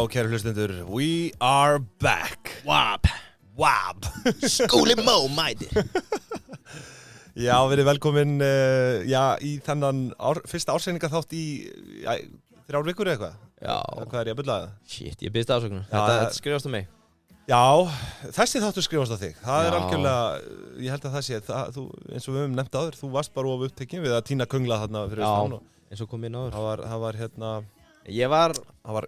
kæru hlustendur, we are back. Wab Skúli Mó mætir. Já, verið velkomin í þennan fyrsta árseiningaþátt í 3 vikur eða eitthvað. Já. Hvað er ég að bulla það? Shit, ég byrst afsökunar. Þetta skrifast á mig. Já, þessi þáttur skrifast á þig. Það er Já. algjörlega, ég held að það sé, þú, eins og við höfum nefnt áður, þú varst bara of upptekinn við að tína köngla þarna fyrir austan. Eins og kom inn áður. Það var hérna, Ég var það var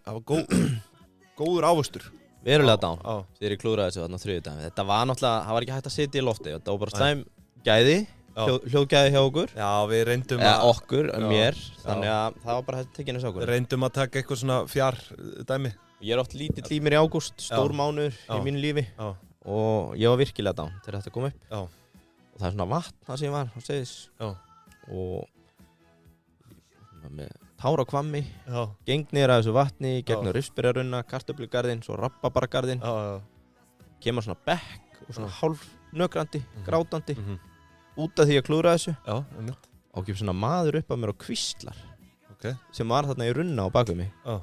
góður ávöxtur. verulega dán Já. þegar ég klúðraði þessu þarna á þriðjudaginn. Þetta var náttúrulega, það var ekki hægt að sitja í lofti. Þetta var bara slæm gæði, hljóðgæði hjá okkur. Já, við reyndum Okkur, mér. Þannig að það var bara hægt að tekja þessu okkur. Reyndum að taka eitthvað svona dæmi. Ég er oft lítill í mér í ágúst, stór mánuður í mínu lífi. Já. Og ég var virkilega dán þegar þetta kom upp. Já. Og það er svona vatn það sem ég var á Seyðis. Já. Og með tár á Hvammi, Já. geng niður að þessu vatni, gegnum Rifsberjarunna, Kartöflugarðinn, svo Rabarbaragarðinn, kemur svona bekk og svona hálf nökrandi, grátandi, út af því að klúðra þessu. Já, einmitt. Og kemur svona maður upp að mér og hvíslar, Ok. sem var þarna í runna á bakvið mig. Já.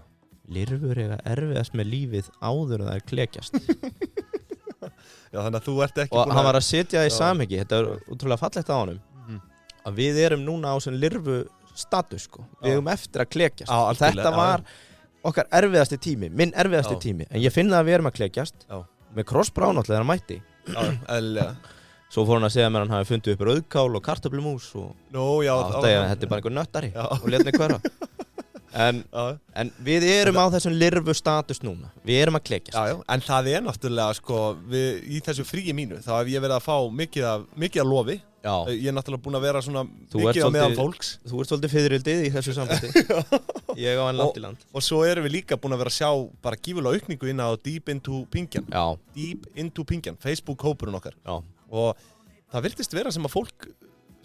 Lirfur eiga erfiðast með lífið áður en það er klekjast. Já, þannig að þú ert ekki Og hann var að setja það í samhengi, þetta er útrúlega fallegt á honum, að við erum núna á sem lirfu status, sko. Við eigum eftir að klekjast. Já, Og þetta var okkar erfiðasti tími, minn erfiðasti tími. En ég finn það að við erum að klekjast, með krossbrá náttúrulega hann mætti. Já, eðlilega. Svo fór hann að segja mér að hann hafi fundið upp rauðkál og kartöflumús og Já, þetta er bara einhver nöttari og lét mig hverfa. En við erum á þessum lirfu status núna. Við erum að klekjast. Já, en það er náttúrulega, sko, í þessu fríi mínu, þá hef ég verið að fá mikið að lofi. Já. Ég er náttúrulega búin að vera svona mikið á meðal fólks. Þú ert svolítið fiðrildið í þessu sambandi. Ég á hann land í land. Og svo erum við líka búin að vera að sjá bara gífurlega aukningu inn á Deep Into Pingjan. Já. Deep Into Pingjan, Facebook-hópurinn okkar. Já. Og það virtist vera sem að fólk,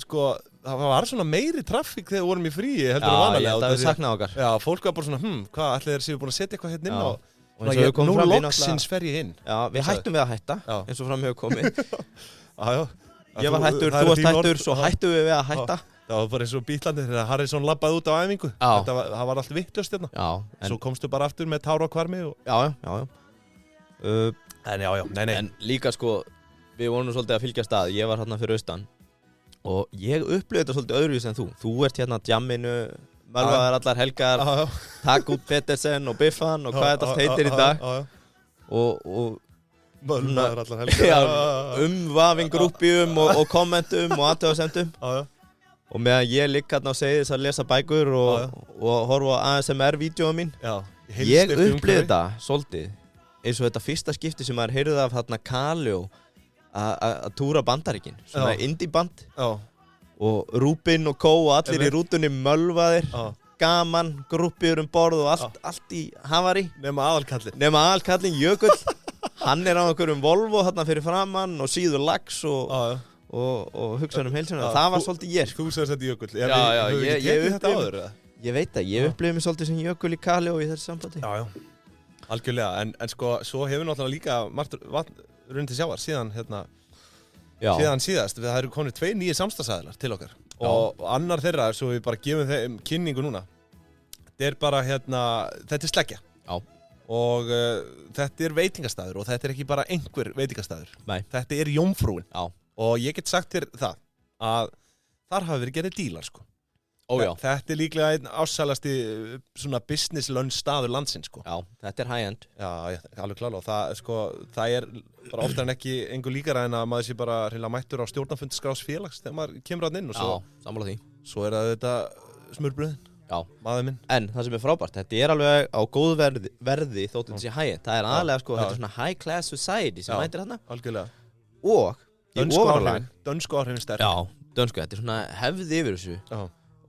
sko, það var svona meiri traffík þegar við vorum í fríi heldur en vanalega. Já, það við saknað okkar. Já, fólk var bara svona, hvað, ætli þeir séu búin að setja eitthvað hérna inn og eins og við komum nú fram loksins fer ég inn. Já, við hættum við að hætta, eins og fram hefur komið. Já. Ég var hættur, þú varst hættur, svo hættum við að hætta. Það var bara eins og Bítlandi þegar Harrison labbaði út á æfingu. Það var allt vitlaust hérna. Já. Svo komstu bara aftur með tár á hvarmi og... Já. Nei. En líka sko, við vorum nú svolítið að fylgjast að, ég var hérna fyrir austan og ég upplifði þetta svolítið öðruvísi en þú. Þú ert hérna á djamminu, mölvaðar allar helgar, takk út Petersen og Biffan og hvað þetta allt heitir í dag. Og mölvaðar allar helgar. Umvafin grúppjum og kommentum og athugasemdum. Og meðan ég ligg hérna á Seyðis að lesa bækur og horfa á ASMR-vídeóum mín. Ég upplifði þetta svolítið eins og þetta fyrsta skipti sem maður heyrði af hérna Kaleo að túra Bandaríkin, svona indie-band og Rúbin og Kó og allir í rútunni mölvaðir, gaman, grúppjur borð og allt í havari. Nema aðalkallinn Jökull, hann er á einhverjum Volvo hérna fyrir framann og síður lax og hugsa heilsuna. Það var svolítið ég. Þú sagðist þetta Jökull. Ég þetta áður. Ég veit það, ég upplifði mig svolítið sem Jökull í Kaleo í þessu sambandi. Já. Algjörlega, en sko, svo hefur náttúrulega líka margt vatn runnið til sjávar síðan síðast. Það eru konir 2 nýjir samstarfsaðilar til okkar og annar þeirra, svo við bara gefum þeim kynningu núna. Þetta er bara þetta er Sleggja. Já. Og þetta er veitingastæður og þetta er ekki bara einhver veitingastæður. Nei. Þetta er Jómfrúin. Já. Og ég get sagt þér það að þar hafi verið gerðir dílar, sko. Þetta er líklega einn ásælasti svona business lunch staður landsins, sko. Já, þetta er high-end. Já, alveg klálega. Og það er bara oftar en ekki engu líkara en að maður sé bara hreinlega mættur á stjórnarfundsskrás félags þegar maður kemur að inn og svo. Já, sammála því. Svo er það þetta smurbröðin. Já. Maður minn. En það sem er frábært, þetta er alveg á góðu verði þótt þetta sé high-end. Það er aðalega, sko, þetta er svona high-class society sem mætir þarna. Algjörlega. Og í ofanálag. Dönsku áhrifin sterk. Já, dönsku. Þetta er svona hefð yfir þessu. Já.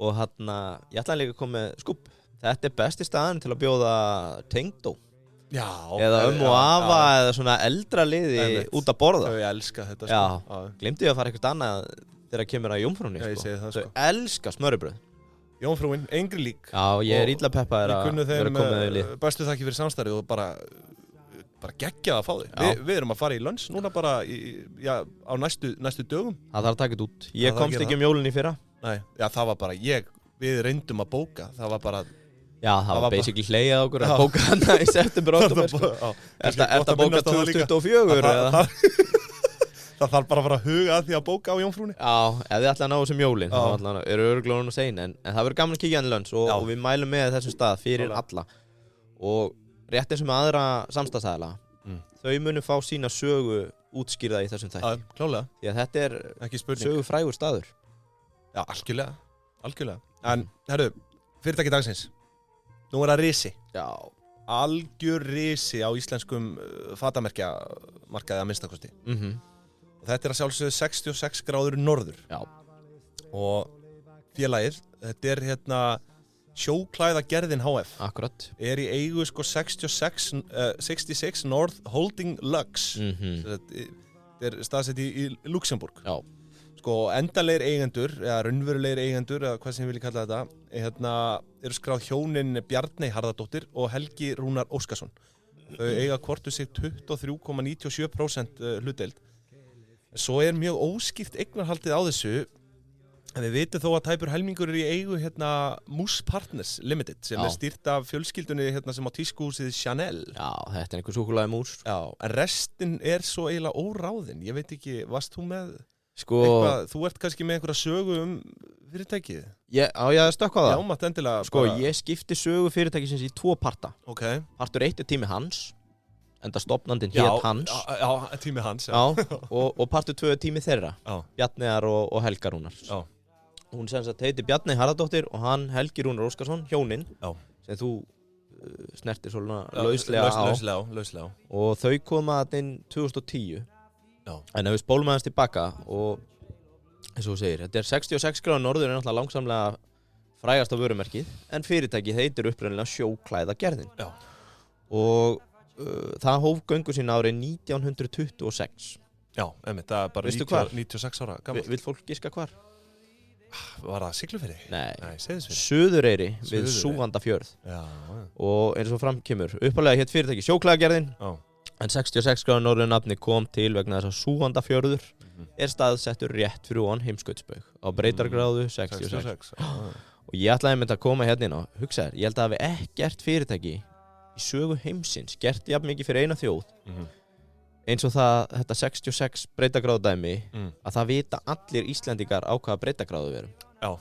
Og hérna, ég ætlaði líka að koma með skúbb. Þetta er besti staðan til að bjóða tengdó. Já. Eða og afa eða svona eldra liði út að borða. Þau elska þetta, sko. Já, glemdi ég að fara eitthvað annað þegar kemur að Jómfrúnni, sko. Já, ég segi það, sko. Þau elska smörrebrauð. Jómfrúin, engri lík. Já, ég er illa peppaður að vera komið við lið. Bestu þakki fyrir samstarfið og bara geggjað að fá þig. Við erum að fara í lunch núna bara á næstu dögum. Það þarf að taka þetta út. Ég komst ekki jólin í fyrra. Nei, já, það var bara við reyndum að bóka. Það var bara Já, það var basically hlegið á okkur að bóka hana í september oktober sko. Ertu að bóka 2024 eða? Það þarf bara að fara að huga að því að bóka á Jómfrúnni. Já, ef þið ætla að ná þessum jólin, þá eru örugglega núna sein, en það verður gaman að kíkja hann í Lunch og við mælum með þessum stað fyrir alla. Og rétt eins og með aðra samstagsæðla, þau munu fá sína sögu útskýrða í þessum þætti. Já, klálega. Því að þetta er sögufrægur staður. Já, algjörlega. En, herru, fyrirtæki dagsins. Nú það risi. Já. Algjör risi á íslenskum fatamerkjamarkaði að minnstakosti. Og þetta að sjálfsögðu 66 gráður norður. Já. Og félagið, þetta sjóklæðagerðin HF. Akkurat. Í eigu 66 North Holding Lux. Þetta staðsett í Luxemburg. Já. Endanlegir eigendur, eða raunverulegir eigendur, eða hvað sem ég vilja kalla þetta, eru skráð hjónin Bjarney Harðardóttir og Helgi Rúnar Óskarsson. Þau eiga hvort sig 23,97% hlutdeild. Svo mjög óskýrt eignarhaldið á þessu, en við vitum þó að tæpur helmingur í eigu Moose Partners Limited, sem stýrt af fjölskyldunni sem á tískuhúsið Chanel. Já, þetta einhver súkkulaði mús. Já, en restin svo eiginlega óráðin. Ég veit ekki, varst þú með eitthvað, þú ert kannski með einhverja sögu fyrirtækið? Já, ég stökk á það. Já, mátt endilega. Ég skipti sögu fyrirtækisins í 2 parta. Ok. Partur 1 tími hans. Enda stofnandinn hét hans. Já, tími hans. Og partur 2 tími þeirra. Bjarneyjar og Helga Rúnars. Já. Hún sem sagt heiti Bjarney Harðardóttir og hann Helgi Rúnar Óskarsson, hjónin. Já. Sem þú snertir svona lauslega á. Og þau koma inn 2010. Já. En ef við spólum aðeins tilbaka og eins og þú segir, þetta 66 gráður norður náttúrulega langsamlega frægasta vörumerkið, en fyrirtækið heitir upprunalega Sjóklæðagerðin. Já. Og það hóf göngu sína árið 1926. Já, það bara 96 ára gammalt. Vill fólk giska hvar? Var það Siglufirði? Nei, Seyðisfirði. Suðureyri við Súgandafjörð. Já. Og eins og framkemur, uppalega hétt fyrirtæki Sjóklæðagerðin. Já. En 66 gráður norður nafni kom til vegna þess að Súgandafjörður staðsettur rétt fyrir ofan Heimskautsbaug á breytargráðu 66. Og ég ætlaði að koma hérna inn og hugsa ég held að hafi ekkert fyrirtæki í sögu heimsins gert jafn mikið fyrir eina þjóð eins og þetta 66 breytargráðu dæmi að það vita allir Íslendingar á hvaða breytargráðu við erum. Já.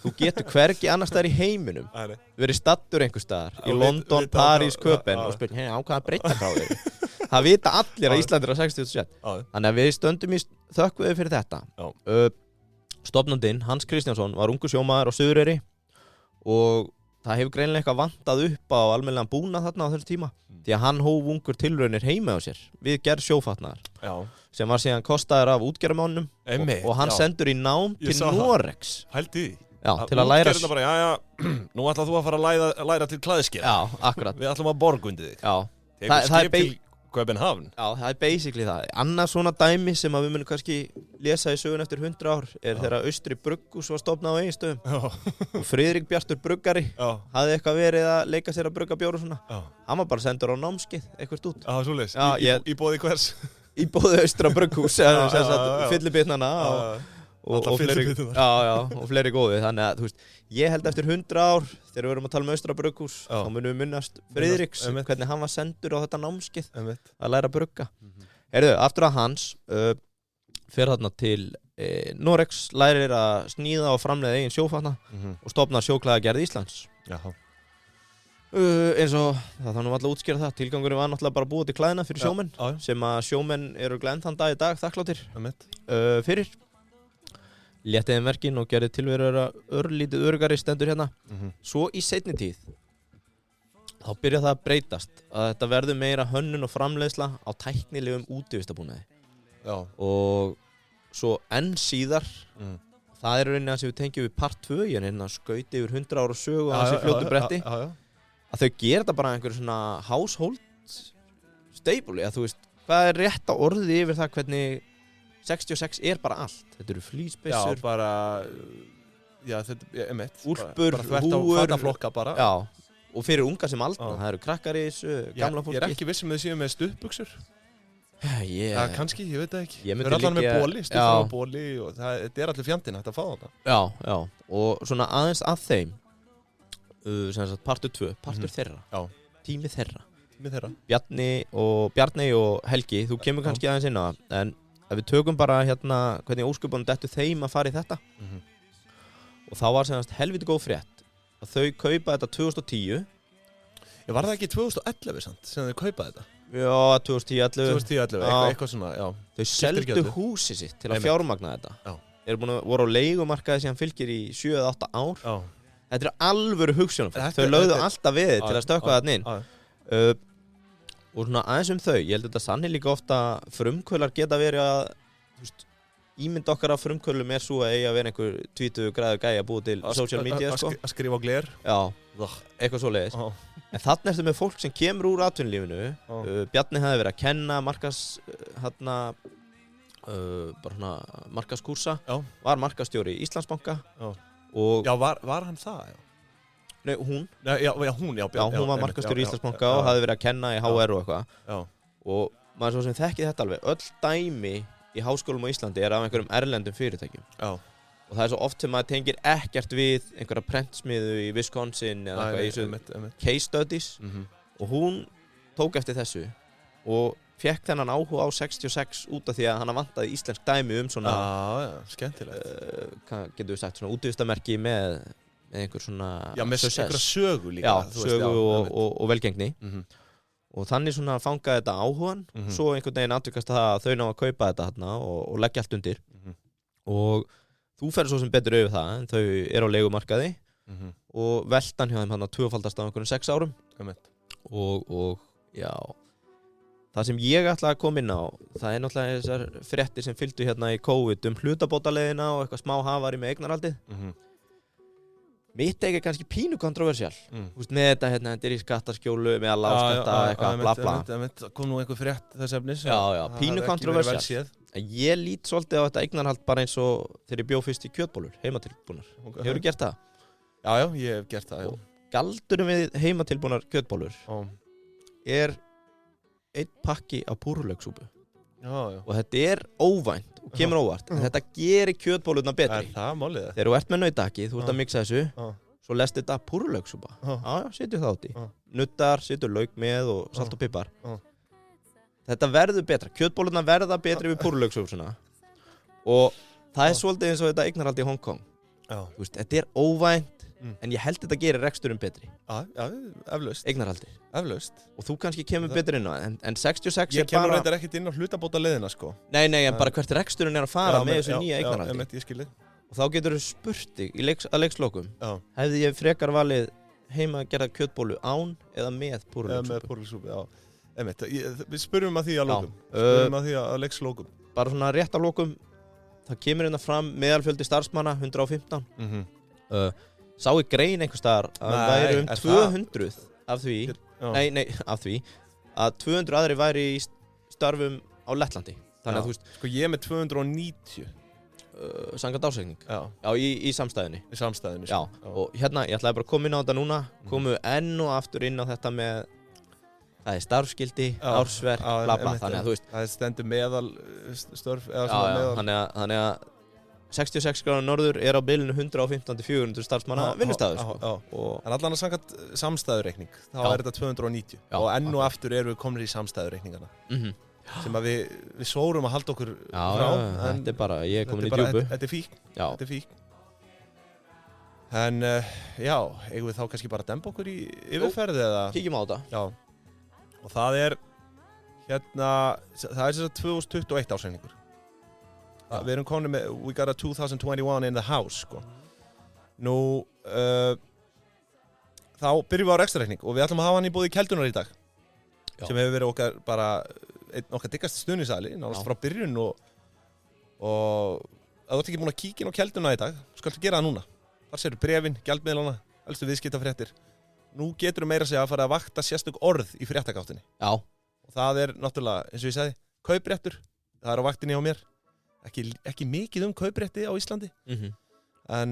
Þú getur hvergi annars staðar í heiminum verið stattur einhvers staðar í London, París, Köpen og spyrir á hvaða breytargráðu við erum. Það vita allir að Íslandir á 67. Þannig að við stöndum í þökkveði fyrir þetta. Stofnandinn, Hans Kristjánsson, var ungur sjómaður á Suðureyri og það hefur greinilega eitthvað vantað upp á almennilegan búnað þarna á þessu tíma. Því að hann hóf ungur tilraunir heima á sér við gerð sjófatnaðar sem var síðan kostaður af útgerðarmönnum og hann sendur í nám til Noregs. Hældi því? Já, til að læra... Nú ætlað þú að fara að læra til klæðiskeið. Já, akkurat. Við ætlum að borgundi þig. Já. Það skip til Köpenhavn. Já, það basically það. Annað svona dæmi sem að við munum kannski lesa í sögun eftir 100 ár þegar Austri Brugghús var stofnað á Egilsstöðum. Og Friðrik Bjartur bruggari hafði eitthvað verið að leika sér að brugga bjór og svona. Hann var bara sendur á námskeið eitthvað út. Já, svoleiðis. Í boði hvers? Í boði Austra Brugghús, fyllibitnana og fleiri góði. Þannig að, þú veist, ég held eftir 100 ár, þegar við erum að tala um Austra Brugghús, þá munum við minnast Friðriks, hvernig hann var sendur á þetta námskeið að læra að brugga. Heyrðu, aftur að Hans, fer þarna til Noregs, lærir að sníða og framleiða eigin sjófatna og stofnar Sjóklæðagerð Íslands. Eins og það nú alltaf útskýra það, tilgangurinn var náttúrulega bara að búa til klæðina fyrir sjómenn, sem að sjómenn eru glenn þann dag í dag þakkláttir fyrir. Léttiði verkin og gerði tilverur örlítið örgari stendur hérna. Svo í seinni tíð þá byrjaði það að breytast að þetta verður meira hönnun og framleiðsla á tæknilegum útivistabúnaði. Og svo enn síðar það rauninni að sem við tengjum við part 2 ég skauti yfir 100 ára sögu á þessi fljótu bretti að þau gera þetta bara einhver svona household staple, þú veist, hvað rétta orðið yfir það hvernig 66 bara allt. Þetta eru flýsbyssur. Já, bara úlpur, húur, fataflokka bara. Já, og fyrir unga sem aldna. Það eru krakkar í þessu, gamla fólki. Ég ekki viss þau séu með stuttbuxur. Kannski, ég veit það ekki. Þau eru allan með bóli, stuttbuxur og bóli og þetta allir fjandinn hægt að fá þetta. Já, og svona aðeins að þeim. sem sagt partur 2, partur þeirra. Já. Tími þeirra. Bjarni og Helgi, þú kemur kannski aðeins inn á það, en ef við tökum bara hérna hvernig ósköpunum dettur þeim að fara í þetta og þá var sem sagt helviti góð frétt að þau kaupa þetta 2010. Var það ekki 2011 samt sem þau kaupa þetta? Já, 2010-11 eitthvað svona, já. Þau seldu húsið sitt til að fjármagna þetta. Já. Voru á leigumarkaði sem fylgir í 7-8 ár. Já. Þetta er alvöru hugsjónafræði. Þau lögðu alltaf við til að stökkva þarna inn. Og svona aðeins þau, ég held að þetta sanni líka ofta frumkvölar geta verið að, þú veist, ímynd okkar af frumkvölum svo að eiga að vera einhver 20 gráður gæi að búa til social media, sko. Að skrifa á gler. Já, eitthvað svoleiðis. En þarna ertu með fólk sem kemur úr atvinnulífinu. Bjarni hafði verið að kenna markaskúrsa, var markastjóri í Íslandsbanka. Já, var hann það, já? Nei, hún. Hún var markastjóri í Íslandsbanka og hafði verið að kenna í HR og eitthvað. Og maður svo sem þekkið þetta alveg, öll dæmi í háskólum á Íslandi af einhverjum erlendum fyrirtækjum. Já. Og það svo oft sem maður tengir ekkert við einhverja prentsmiðu í Wisconsin eða eitthvað í þessu case studies. Og hún tók eftir þessu og fekk þennan áhuga á 66 út af því að hann vantaði íslensk dæmi svona skemmtilegt. Hvað getur við sagt, svona útvistamerki með einhver svona með einhverja sögu líka. Já, sögu og velgengni. Og þannig svona fangaði þetta áhugan, svo einhvern veginn atvikast það að þau ná að kaupa þetta hérna og leggja allt undir. Og þú ferð svo sem betur yfir það, en þau eru á leigumarkaði og veltan hjá þeim hann að tvöfaldast á einhverjum 6 árum. Og já, það sem ég ætla að koma inn á, það er náttúrulega þessar fréttir sem fylgdu hérna í COVID hlutabótaleiðina og eitthvað smá hafari með eignarhaldið. Mitt er kannski pínu kontroversial. Með þetta, þetta er í skattaskjólu, með að lágskatta, eitthvað, bla bla. Kom nú einhver frétt þess efnis. Já, pínu kontroversial. Ég lít svolítið á þetta eignarhald bara eins og þegar ég bjó fyrst í kjötbólur, heimatilbúnar. Hefurðu gert það? Já, ég hef gert það, já. Galdurum við heimatilbúnar kjötbólur er 1 pakki af púrulaukssúpu. Og þetta er óvænt og kemur óvart. Þetta gerir kjötbólurnar betri. Er það málið? Þegar þú ert með nautaki, þú ert að mixa þessu, svo lest þetta púrulauksúpa. Setjum það átt í. Nuttar, setjum lauk með og salt og pipar. Þetta verður betra. Kjötbólurnar verða betri við púrulauksúpuna. Og það er svolítið eins og þetta eignarhald í Hong Kong. Þetta er óvænt, en ég held þetta gerir reksturinn betri. Já, eflaust. Eignarhaldi. Eflaust. Og þú kannski kemur betur inn á það, en 66 ég kemur reyndar ekkert inn á hlutabótaleiðina, sko. Nei, en bara hvert reksturinn að fara með þessu nýja eignarhaldi. Já, ég skil þig. Og þá getur þú spurt þig að leikslokum. Hefði ég frekar valið heima að gera kjötbólu án eða með púrulaukssúpu? Með púrulaukssúpu, já. Við spurjum að því að lokum. Spurjum að því að leikslokum. Bara svona rétt að lokum, það kemur hérna fram meðalfjöldi starfsmanna, 115. Sá í grein einhvers staðar að væri 200 af því, af því að 200 aðri væri í störfum á Lettlandi. Þannig að þú veist, sko ég er með 290 samkvæmt ársreikning. Já, í samstæðunni. Í samstæðunni. Já, og hérna ég ætlaði bara að koma inn á þetta núna, komu enn og aftur inn á þetta með það er starfskildi, ársverk, bla bla, þannig að þú veist. Það stendur meðal störf eða svona meðal. Þannig að 66 gráður norður er á bilinu 115-400 starfsmanna vinnustæður. En allan að samkvæmt samstæðureikning, þá er þetta 290. Og enn og aftur erum við komnir í samstæðureikningana. Sem að við svórum að halda okkur frá. Þetta er bara, ég er komin í djúpu. Þetta er fík. En já, eigum við þá kannski bara að demba okkur í yfirferði eða? Kíkjum á þetta. Já. Og það er hérna, það er þess að 2021 ársreikningur. Við erum komin með We got a 2021 in the house, sko. Nú, þá byrjum við á rekstrarreikning og við ætlum að hafa hann í boði Keldunar í dag. Sem hefur verið okkar bara, okkar diggasti stuðningsaðili, nánast frá byrjun og ef þú ert ekki búin að kíkja inn á Kelduna í dag, skaltu gera það núna. Þar sérðu bréfin, gjaldmiðlana, elstu viðskiptafréttir. Nú getur meira að segja að fara að vakta sérstök orð í fréttagáttinni. Já. Og það er náttúrulega, eins og ég sagði, kaupréttur. Það er á vaktinni á mér. Ekki mikið kauprétti á Íslandi. En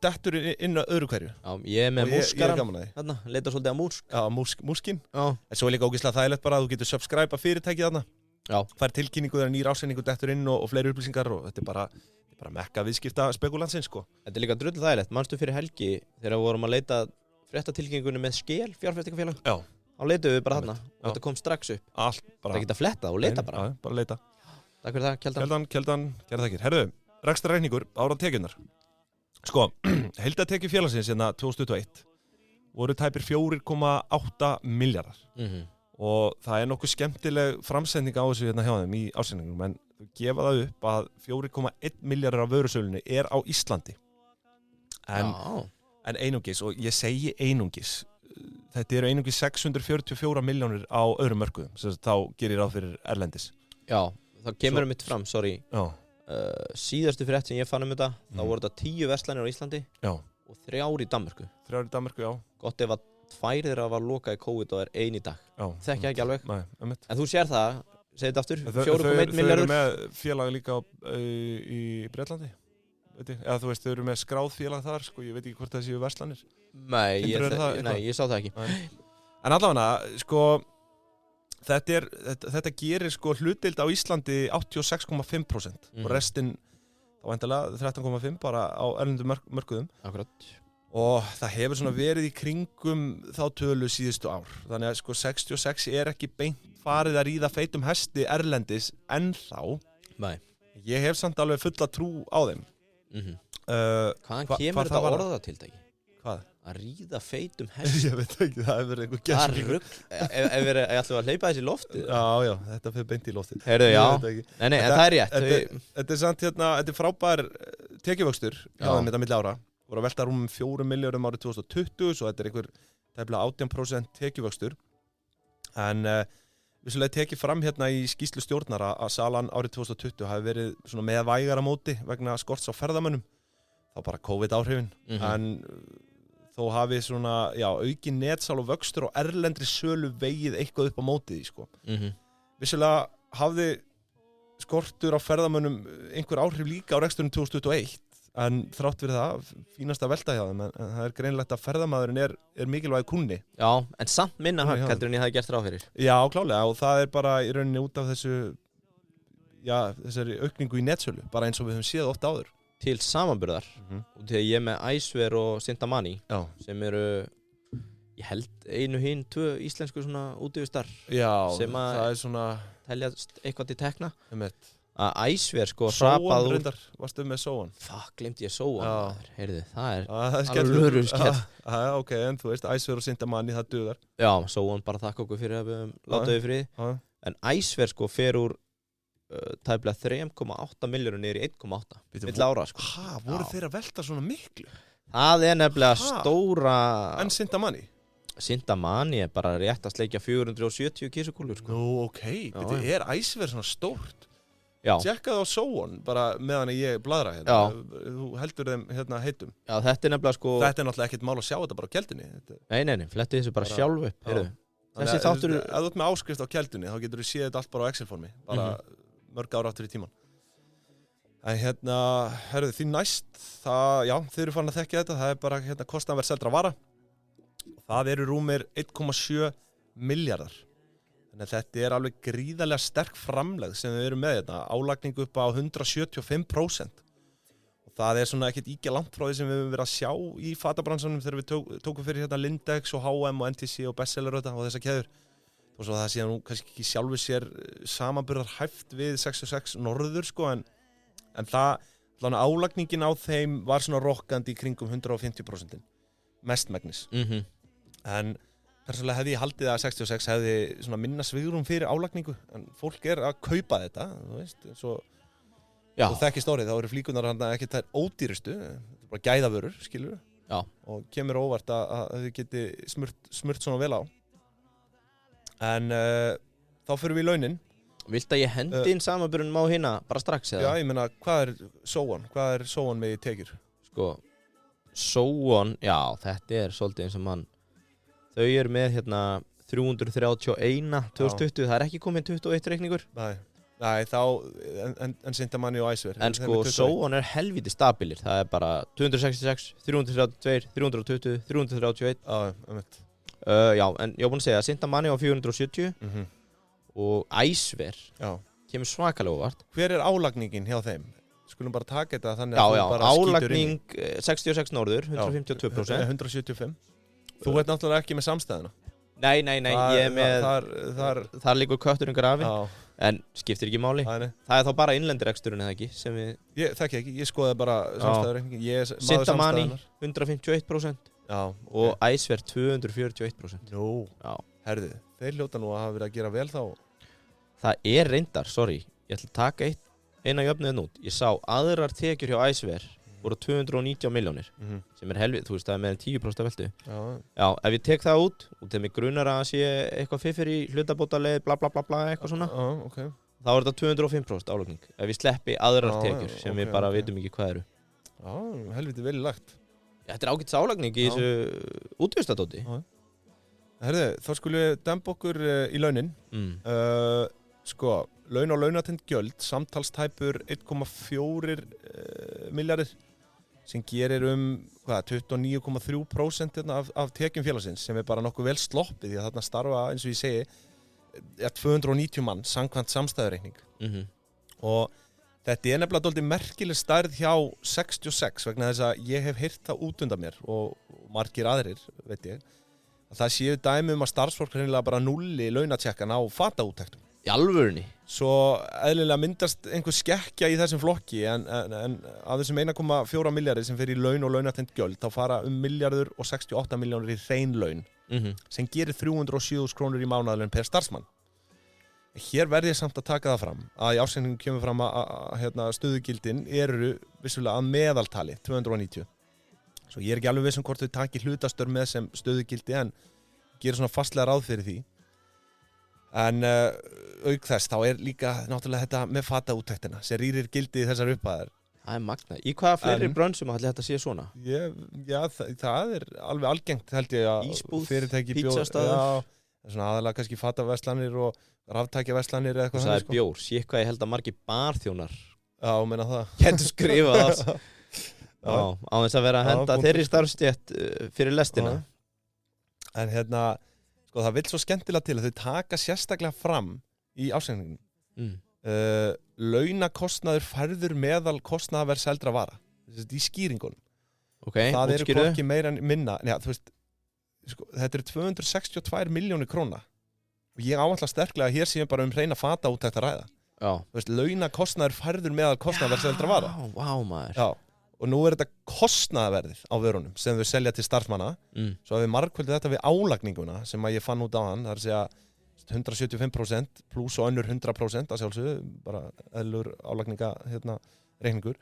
dettur inn á öðru hverju. Já, ég er með múskaran. Þarna, leita svolítið á músk. Já, múskinn. En svo er líka ógeðslega þægilegt bara að þú getur subscribe að fyrirtækið þarna. Já. Fær tilkynningu þegar nýr ásetningur dettur inn og fleiri upplýsingar og þetta er bara bara mekka viðskipta spekulansinn sko. Þetta líka drull þægilegt, manstu fyrir helgi þegar við vorum að leita fréttatilkynningunni með Skel fjárfestingafélag. Já. Þá leituðum við bara þarna og þetta kom strax upp. Allt bara. Það geta fletta og leita bara. Já, bara leita. Takk fyrir það, Kjeldan, gerða þakkir. Herðu, rekstrarreikningur ára tekjurnar. Sko, heildartekjur félagsins hérna 2021 voru tæpir 4,8 milljarðar. Og það nokkuð skemmtileg framsending á þessu hérna hjá þeim í ársendingum, en þau gefa það upp að 4,1 milljarðar af vörusölunni á Íslandi. En einungis, og ég segi einungis, þetta eru einungis 644 milljónir á öðrum mörkuðum, sem þá gerir ráð fyrir erlendis. Já, það kemur mitt fram, sorry. Já. Síðastu frétt sem ég fann þetta, þá voru þetta 10 verslanir á Íslandi. Já. Og 3 í Danmörku. 3 í Danmörku, já. Gott ef að 2 þeirra var lokað í COVID og 1 í dag. Já. Þekki ekki alveg. Nei, einmitt. En þú sér það, segið þetta aftur, 4,1 milljarður. Þau eru með félag líka í Bretlandi. Eða þú veist, þau eru með skráð félag þar, sko, ég veit ekki hvort það séu verslanir. Nei, ég sá það ekki. En allavega, sko, þetta gerir sko hlutdeild á Íslandi 86,5% og restinn þá væntanlega 13,5% bara á erlendum mörkuðum. Akkurat. Og það hefur svona verið í kringum þá tölu síðustu ár. Þannig að sko 66 ekki beint farið að ríða feitum hesti erlendis ennþá. Nei. Ég hef samt alveg fulla trú á þeim. Hvaðan kemur þetta orðatildæki? Hvað? Að ríða feitum hesti? Ég veit ekki, það hefur verið einhver gæst. Það rugg, ef við ætlum að hleypa þessi í loftið? Já, þetta fyrir beint í loftið. Heyrðu, já, nei, það er rétt. Þetta er samt hérna, þetta er frábær tekjuvöxtur hjá þeim þetta milli ára. Voru að velta rúmum 4 milljörðum árið 2020, svo þetta er einhver tæplega 18% tekjuvöxtur. En vissulega tekið fram hérna í skýrslu stjórnar að salan árið 2020 hafi verið svona með vægara móti vegna skorts á ferðamönnum. Þá bara COVID-áhrifin. En þó hafi svona, aukin netsal og vöxtur og erlendri sölu vegið eitthvað upp á mótið, sko. Vissulega hafði skortur á ferðamönnum einhver áhrif líka á reksturinn 2021. En þrátt fyrir það, fínast að velta hjá þeim, en það er greinlegt að ferðamaðurinn er mikilvæg kunni. Já, en samt minna hagg heldur en ég hafði gert ráð fyrir. Já, klálega, og það er bara í rauninni út af þessari aukningu í netsölu, bara eins og við höfum séð oft áður. Til samanburðar, og þegar ég er með Æsver og Sintamani, sem eru, ég held 2 íslensku svona útivistar. Já, það er svona teljast eitthvað til tekna. Að Æsver sko Sóan reyndar, varstu með Sóan? Glemdi ég Sóan, heyrðu, það er alveg löru skell. Ok, en þú veist, Æsver og Sintamani, það duðar. Já, Sóan bara þakka okkur fyrir að við láta þau frið. En Æsver sko fer úr tæplega 3,8 milljörðum niður í 1,8 milli ára sko. Voru þeir að velta svona miklu? Það er nefnilega stóra. En Sintamani? Sintamani er bara rétt að sleikja 470 kísukúlur sko. Nú, ok, þetta er Æsver svona stórt. Já. Tjekkaðu á Sóan bara meðan ég bladra hérna. Þú heldur þeim hérna heitum. Já, þetta er nefnilega sko. Þetta er náttúrulega ekkert mál að sjá þetta bara á keldunni. Nei, flettið þessu bara sjálf upp, heyrðu. Þessi þáttur, ef þú ert með áskrift á keldunni, þá getur þú séð þetta allt bara á Excel-formi, bara mörg ára aftur í tíman. En hérna, herruðu, því næst, þeir eru farin að þekkja þetta, það er bara hérna kostnaðarverð seldra vara. Það eru rúmir 1,7 milljarðar. Þannig að þetta er alveg gríðarlega sterk framlegð sem við erum með þetta, álagningu upp á 175%. Og það er svona ekkert íkja langt frá því sem við höfum verið að sjá í fatabransanum þegar við tókum fyrir hérna Lindex og H&M og NTC og Bestseller og þessar keður. Og svo það sé nú kannski ekki sjálfu sér samanburðar hæft við 66 norður, sko, en það, álagningin á þeim var svona rokkandi í kringum 150%, mestmegnis. En persónulega hefði ég haldið að 66 hefði svona minna svigrúm fyrir álagningu, en fólk er að kaupa þetta, þú veist, svo þekkist orðið, þá eru flíkunar ekki þær ódýrustu, þetta er bara gæðavörur, skilur við, og kemur óvart að þau geti smurt svona vel á. En þá fyrir við í launin. Vilt að ég hendi inn samanburðunum á hina bara strax, eða? Já, ég meina, hvað er Sóan með í tekjur? Sko, Sóan, þetta er svolítið eins og mann. Þau eru með hérna 331 2020, það er ekki komið 21 reikningur. Nei, þá, en Sintamani og Æsver. En sko, Sóan er helviti stabilir, það er bara 266, 332, 320, 331. Já, en ég var búinn að segja að Sintamani á 470 og Æsver kemur svakalega óvart. Hver er álagningin hjá þeim? skulum bara taka þetta þannig að þú bara skýtur inn. Álagning 66 norður, 152%. 175. Þú ert náttúrulega ekki með samstæðuna. Nei, ég er með, þar liggur kötturinn grafinn, en skiptir ekki máli. Það er þá bara innlendireksturinn eða ekki, sem við... Ég þekki ekki, ég skoði bara samstæðurreikningin. Sintamani, 151%. Já. Og Æsver, 241%. Nú, herðu, þeir hljóta nú að hafa verið að gera vel þá. Það er reyndar, ég ætla að taka eina jöfnuðin út. Ég sá aðrar tekjur hjá Æsver voru 290 milljónir, sem helvið, þú veist, það með 10% veltu. Já, ef ég tek það út, og þegar mig grunar að sé eitthvað fiffir í hlutabótaleið, bla bla bla bla, eitthvað svona, þá er þetta 205% álagning. Ef ég sleppi aðrar tekjur, sem við bara vitum ekki hvað eru. Já, helviti vel lagt. Þetta er ágætis álagning í þessu útvistadóti. Herðu, þá skulum við demba okkur í launin. Laun og launatengd gjöld, samtalstæpur 1,4 milljarðir, sem gerir 29,3% af tekjum félagsins, sem er bara nokkuð vel sloppið, því að þarna starfa, eins og ég segi, 290 mann, samkvæmt samstæðureikning. Og þetta er nefnilega dálítið merkileg stærð hjá 66, vegna þess að ég hef heyrt það út undan mér, og margir aðrir, veit ég, að það séu dæmi að starfsfólk hreinlega bara nulli launatjekkan á fataúttektum. Í alvörunni? Svo eðlilega myndast einhver skekkja í þessum flokki, en af þessum 1,4 milljarðir sem fer í laun og launatengd gjöld, þá fara milljarður og 68 milljónir í hrein laun, sem gerir 307.000 krónur í mánaðarlaun per starfsmann. Hér verð ég samt að taka það fram, að í ársreikningnum kemur fram að stöðugildin eru vissulega að meðaltali 290. Svo ég er ekki alveg viss hvort þau taki hlutastörf með sem stöðugildi, en gerir svona fastlega ráð fyrir því. En auk þess, þá er líka náttúrulega þetta með fataúttektina, sem rýrir gildi þessar upphæðar. Það er magnað. Í hvaða fleiri brönsum ætli þetta sé svona? Já, það er alveg algengt, held ég, að ísbúð, pítsastaður. Já, svona aðalega kannski fataverslanir og raftækjaverslanir eða eitthvað. Það er bjór, sé hvað ég held að margir barþjónar. Já, meina það. Getur skrifað það. Já, á þess að vera að henda þeirri starfstétt fyrir lestina. En það vill svo skemmtilega til að þau taka sérstaklega fram í ársreikningnum. Launakostnaður færður meðal kostnaðarverðs seldra vara. Í skýringunum. Það eru hvorki meira en minna. Já, þú veist, þetta eru 262 milljónir króna. Og ég áætla sterklega að hér séum bara hreina fataúttekt að ræða. Þú veist, launakostnaður færður meðal kostnaðarverðs seldra vara. Vá, maður. Já. Og nú er þetta kostnaðarverðið á vörunum sem þau selja til starfsmanna. Svo að við margkvöldum þetta við álagninguna sem að ég fann út á hann. Það er að segja 175% pluss og önnur 100% að sjálfsögðu, bara eðlur álagninga reikningur.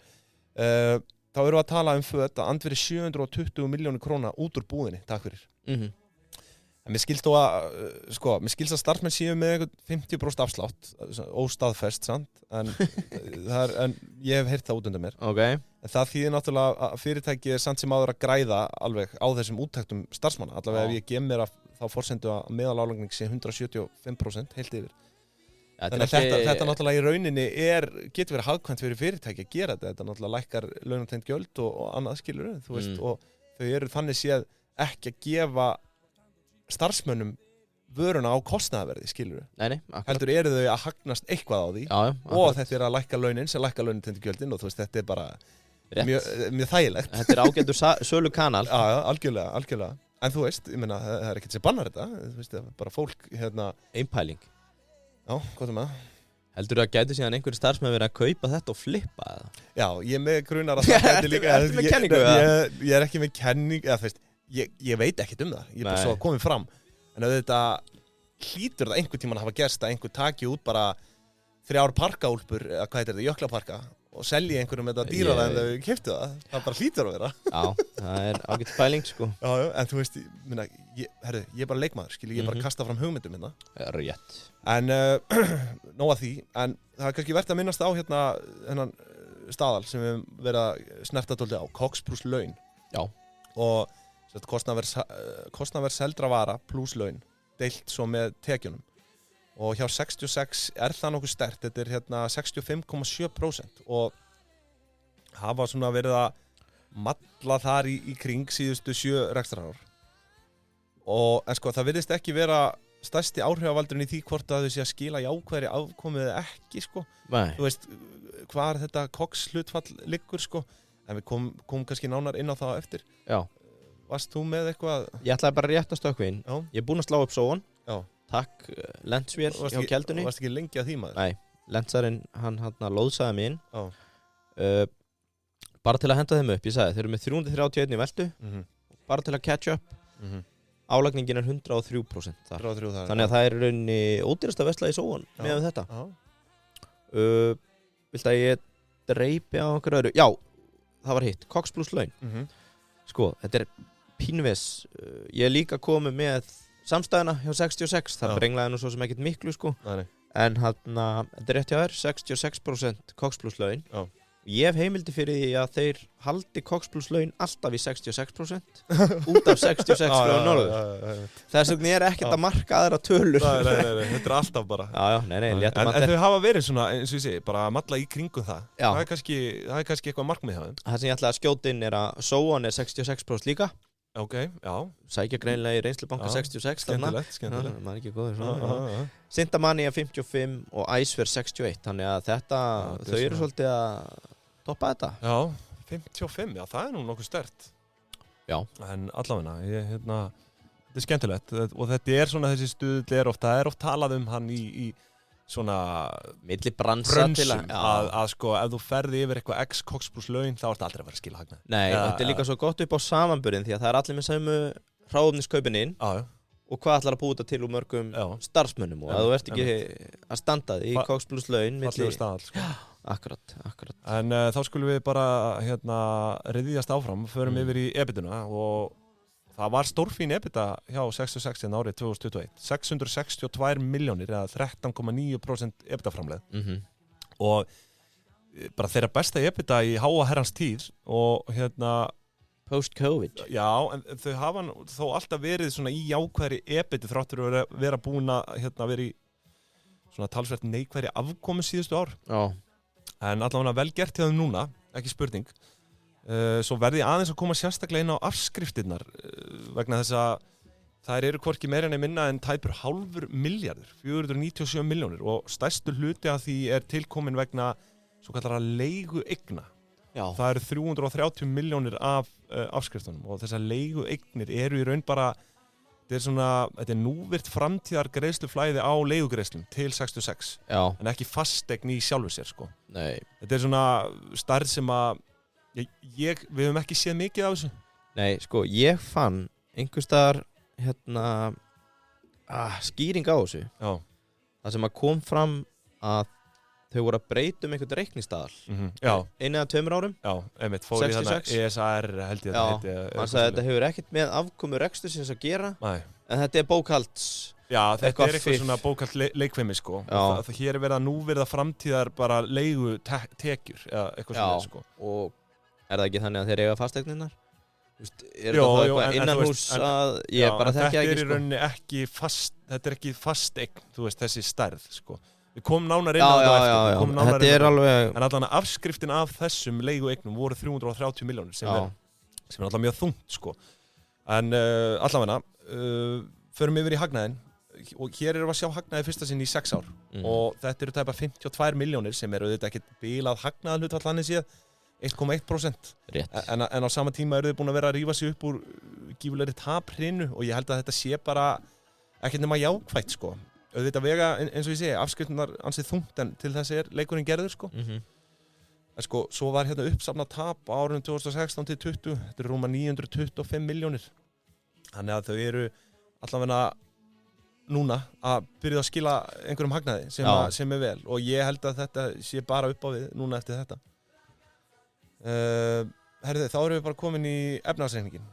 Þá erum við að tala föt að andveri 720 milljónir króna út úr búðinni, takk fyrir. En mér skilst mér skilst að starfsmenn séu með 50% afslátt, óstaðfest, sant? En ég hef heyrt það út undan mér. En það þýðir náttúrulega að fyrirtæki er samt sem áður að græða alveg á þessum úttektum starfsmanna. Allavega ef ég gef mér þá forsendu að meðalálagning sé 175% heilt yfir. Þannig að þetta náttúrulega í rauninni getur verið hagkvæmt fyrir fyrirtæki að gera þetta. Þetta náttúrulega lækkar launatengd gjöld og annað skilur, þú veist, og þau eru þannig séð ekki að gefa starfsmönnum vöruna á kostnaðarverði, skilur. Nei, heldur eru þau að hagnast eitthvað á því. Og þetta er að lækka launin sem lækka launatengd gjöldin, og þú veist, þetta er bara mjög þægilegt. Þetta er ágætur sölu kanal. Já, algjörlega. En þú veist, ég meina, það er ekkert sem bannar þetta. Þú veist, það er bara fólk, Einpæling. Já, hvað með það? Heldur þú að gæti síðan einhverju starfsmenn verið að kaupa þetta og flippa það? Já, ég er með grunar að það gæti líka. Ertu með kenningu? Ég er ekki með kenningu, eða þú veist, ég veit ekkert um það. Ég er bara svo að komið fram. En auðvitað hlýtur það einhvern tímann að hafa gerst að einhver taki út bara 3 parkaúlpur, eða hvað heitir þetta, jöklaparka, og selji einhverjum þetta dýrara en þau keyptu það. Það bara hlýtur að vera. Já, það er ágætt pæling, sko. Já, en þú veist, ég er bara leikmaður, ég er bara að kasta fram hugmyndum hérna. Rétt. En nóg að því, en það er kannski verðt að minnast á hennan staðal sem við höfum verið að snerta dálítið á, Cox plus laun. Já. Og kostnaðarverð seldra vara pluss laun, deilt svo með tekjunum. Og hjá 66 er það nokkuð sterkt, þetta er 65,7% og hafa svona verið að malla þar í kring síðustu 7 rekstrarár. En það virðist ekki vera stærsti áhrifavaldurinn í því hvort að þau sé að skila jákvæðri afkomu eða ekki, sko. Nei. Þú veist, hvar þetta COGS-hlutfall liggur, sko. En við komum kannski nánar inn á það eftir. Já. Varst þú með eitthvað? Ég ætlaði bara rétt að stökkva inn. Já. Ég er búinn að slá upp sóan. Já. Takk, Lensvél hjá Keldunni. Varst ekki lengi að því, maður? Nei, Lensarinn, hann lóðsaði mig inn. Já. Bara til að henda þeim upp, ég sagði, þeir eru með 331 í veltu. Bara til að catch up. Álagningin er 103% þar. 103 þar. Þannig að það er í rauninni ódýrasta versla í sóan með þetta. Viltu að ég dreipi á okkur öðru? Já, það var hitt. Cox plus laun. Sko, þetta er pínvis. Ég er líka komið með samstæðina hjá 66. Það brenglaði nú svo sem ekkert miklu, sko. Nei. En þetta er rétt hjá þér, 66% Cox plus laun. Já. Ég hef heimildi fyrir því að þeir haldi Cox plus laun alltaf í 66% út af 66 frá norður. Þess vegna er ekkert að marka aðra tölur. Nei, þetta er alltaf bara. Nei, létta en matter. þau hafa verið svona, eins og ég segi, bara að malla í kringum það. Já. Það er kannski eitthvað markmið hjá þeim. Það sem ég ætla að skjóta inn er að Sóan er 66% líka. Ok, já. Sækja greinilega í reynslubanka 66. Skemmtilegt. Það er ekki góður svona. Sintamani er 55 og Æsver 61. Þannig að þau eru svolítið að toppa þetta. Já, 55, já, það er nú nokkuð sterkt. Já. En allavega, þetta er skemmtilegt og þetta er svona þessi stuðl það er oft talað um hann í svona milli bransa til að sko, ef þú ferði yfir eitthvað X Cox plus laun, þá ertu aldrei að fara að skila hagnað. Nei, þetta er líka svo gott upp á samanburðin því að það er allir með sömu hráefniskaupin inn. Já. Og hvað ætlar að búa þetta til úr mörgum starfsmönnum og að þú ert ekki að standa í Cox plus laun milli staðal, sko. Akkurat. En þá skulum við bara ryðjast áfram, förum yfir í EBITDA og það var stórfín EBITDA hjá 66 árið 2021. 662 milljónir eða 13,9% EBITDA framleið. Og bara þeirra besta EBITDA í háa herrans tíð og post-COVID. Já, en þau hafa þó alltaf verið svona í jákvæðri EBITDA þráttur að vera búin að vera í svona talsvert neikvæðri afkomu síðustu ár. Já. En allavega vel gert hjá þeim núna, ekki spurning. Svo verði aðeins að koma sérstaklega inn á afskriftirnar vegna þess að þær eru hvorki meira en minna en tæpur hálfur milljarður, 497 milljónir og stærstu hluti af því er tilkomin vegna svo kallara leigueigna. Já. Það eru 330 milljónir af afskriftunum og þessar leigueignir eru í raun bara þetta er núvirt framtíðar greiðsluflæði á leigugreiðslum til 66. Já. En ekki fasteign í sjálfu sér, sko. Nei. Þetta er svona stærð sem að við höfum ekki séð mikið af þessu. Nei, sko, ég fann einhvers staðar skýring á þessu. Já. Það sem að kom fram að þau voru að breyta einhvern reikningsstaðal. Já. 1 eða 2 árum. Já, einmitt, fór í þarna ESR held ég að þetta heiti. Hann sagði að þetta hefur ekkert með afkomu rekstursins að gera. Nei. En þetta er bókhalds. Já, þetta er eitthvað svona bókhald leikfimi, sko. Það hér er verið að núvirða framtíðar bara leigu tekjur eða eitthvað svona, sko. Og er það ekki þannig að þeir eiga fasteigninnar? Er þetta eitthvað innanhús að ég bara þekki ekki, sko? Þetta er í rauninni ekki þetta er ekki fasteign, þú veist, þessi stærð, sko. Við komum nánar inn á þetta eftir. Þetta er alveg. En allan afskriftin af þessum leigueignum voru 330 milljónir sem er alltaf mjög þungt, sko. En allavega, förum yfir í hagnaðinn og hér erum við að sjá hagnaði fyrsta sinn í 6 ár og þetta eru tæpa 52 milljónir sem eru þetta ekkert bilað hagnaðarhlutfall þannig séð 1,1%. Rétt. En á sama tíma eru þið búin að vera að rífa sig upp úr gífurlegri taphrinu og ég held að þetta sé bara ekkert nema jákvætt, sko. Auðvitað vega, eins og ég segi, afskriftunar ansið þungt en til þess er leikurinn gerður, sko. En sko, svo var uppsafnað tap á árunum 2016 til 20, þetta eru rúma 925 milljónir. Þannig að þau eru allavega núna að byrja að skila einhverjum hagnaði sem er vel og ég held að þetta sé bara upp á við núna eftir þetta. Herðu, þá erum við bara komin í efnahagsreikninginn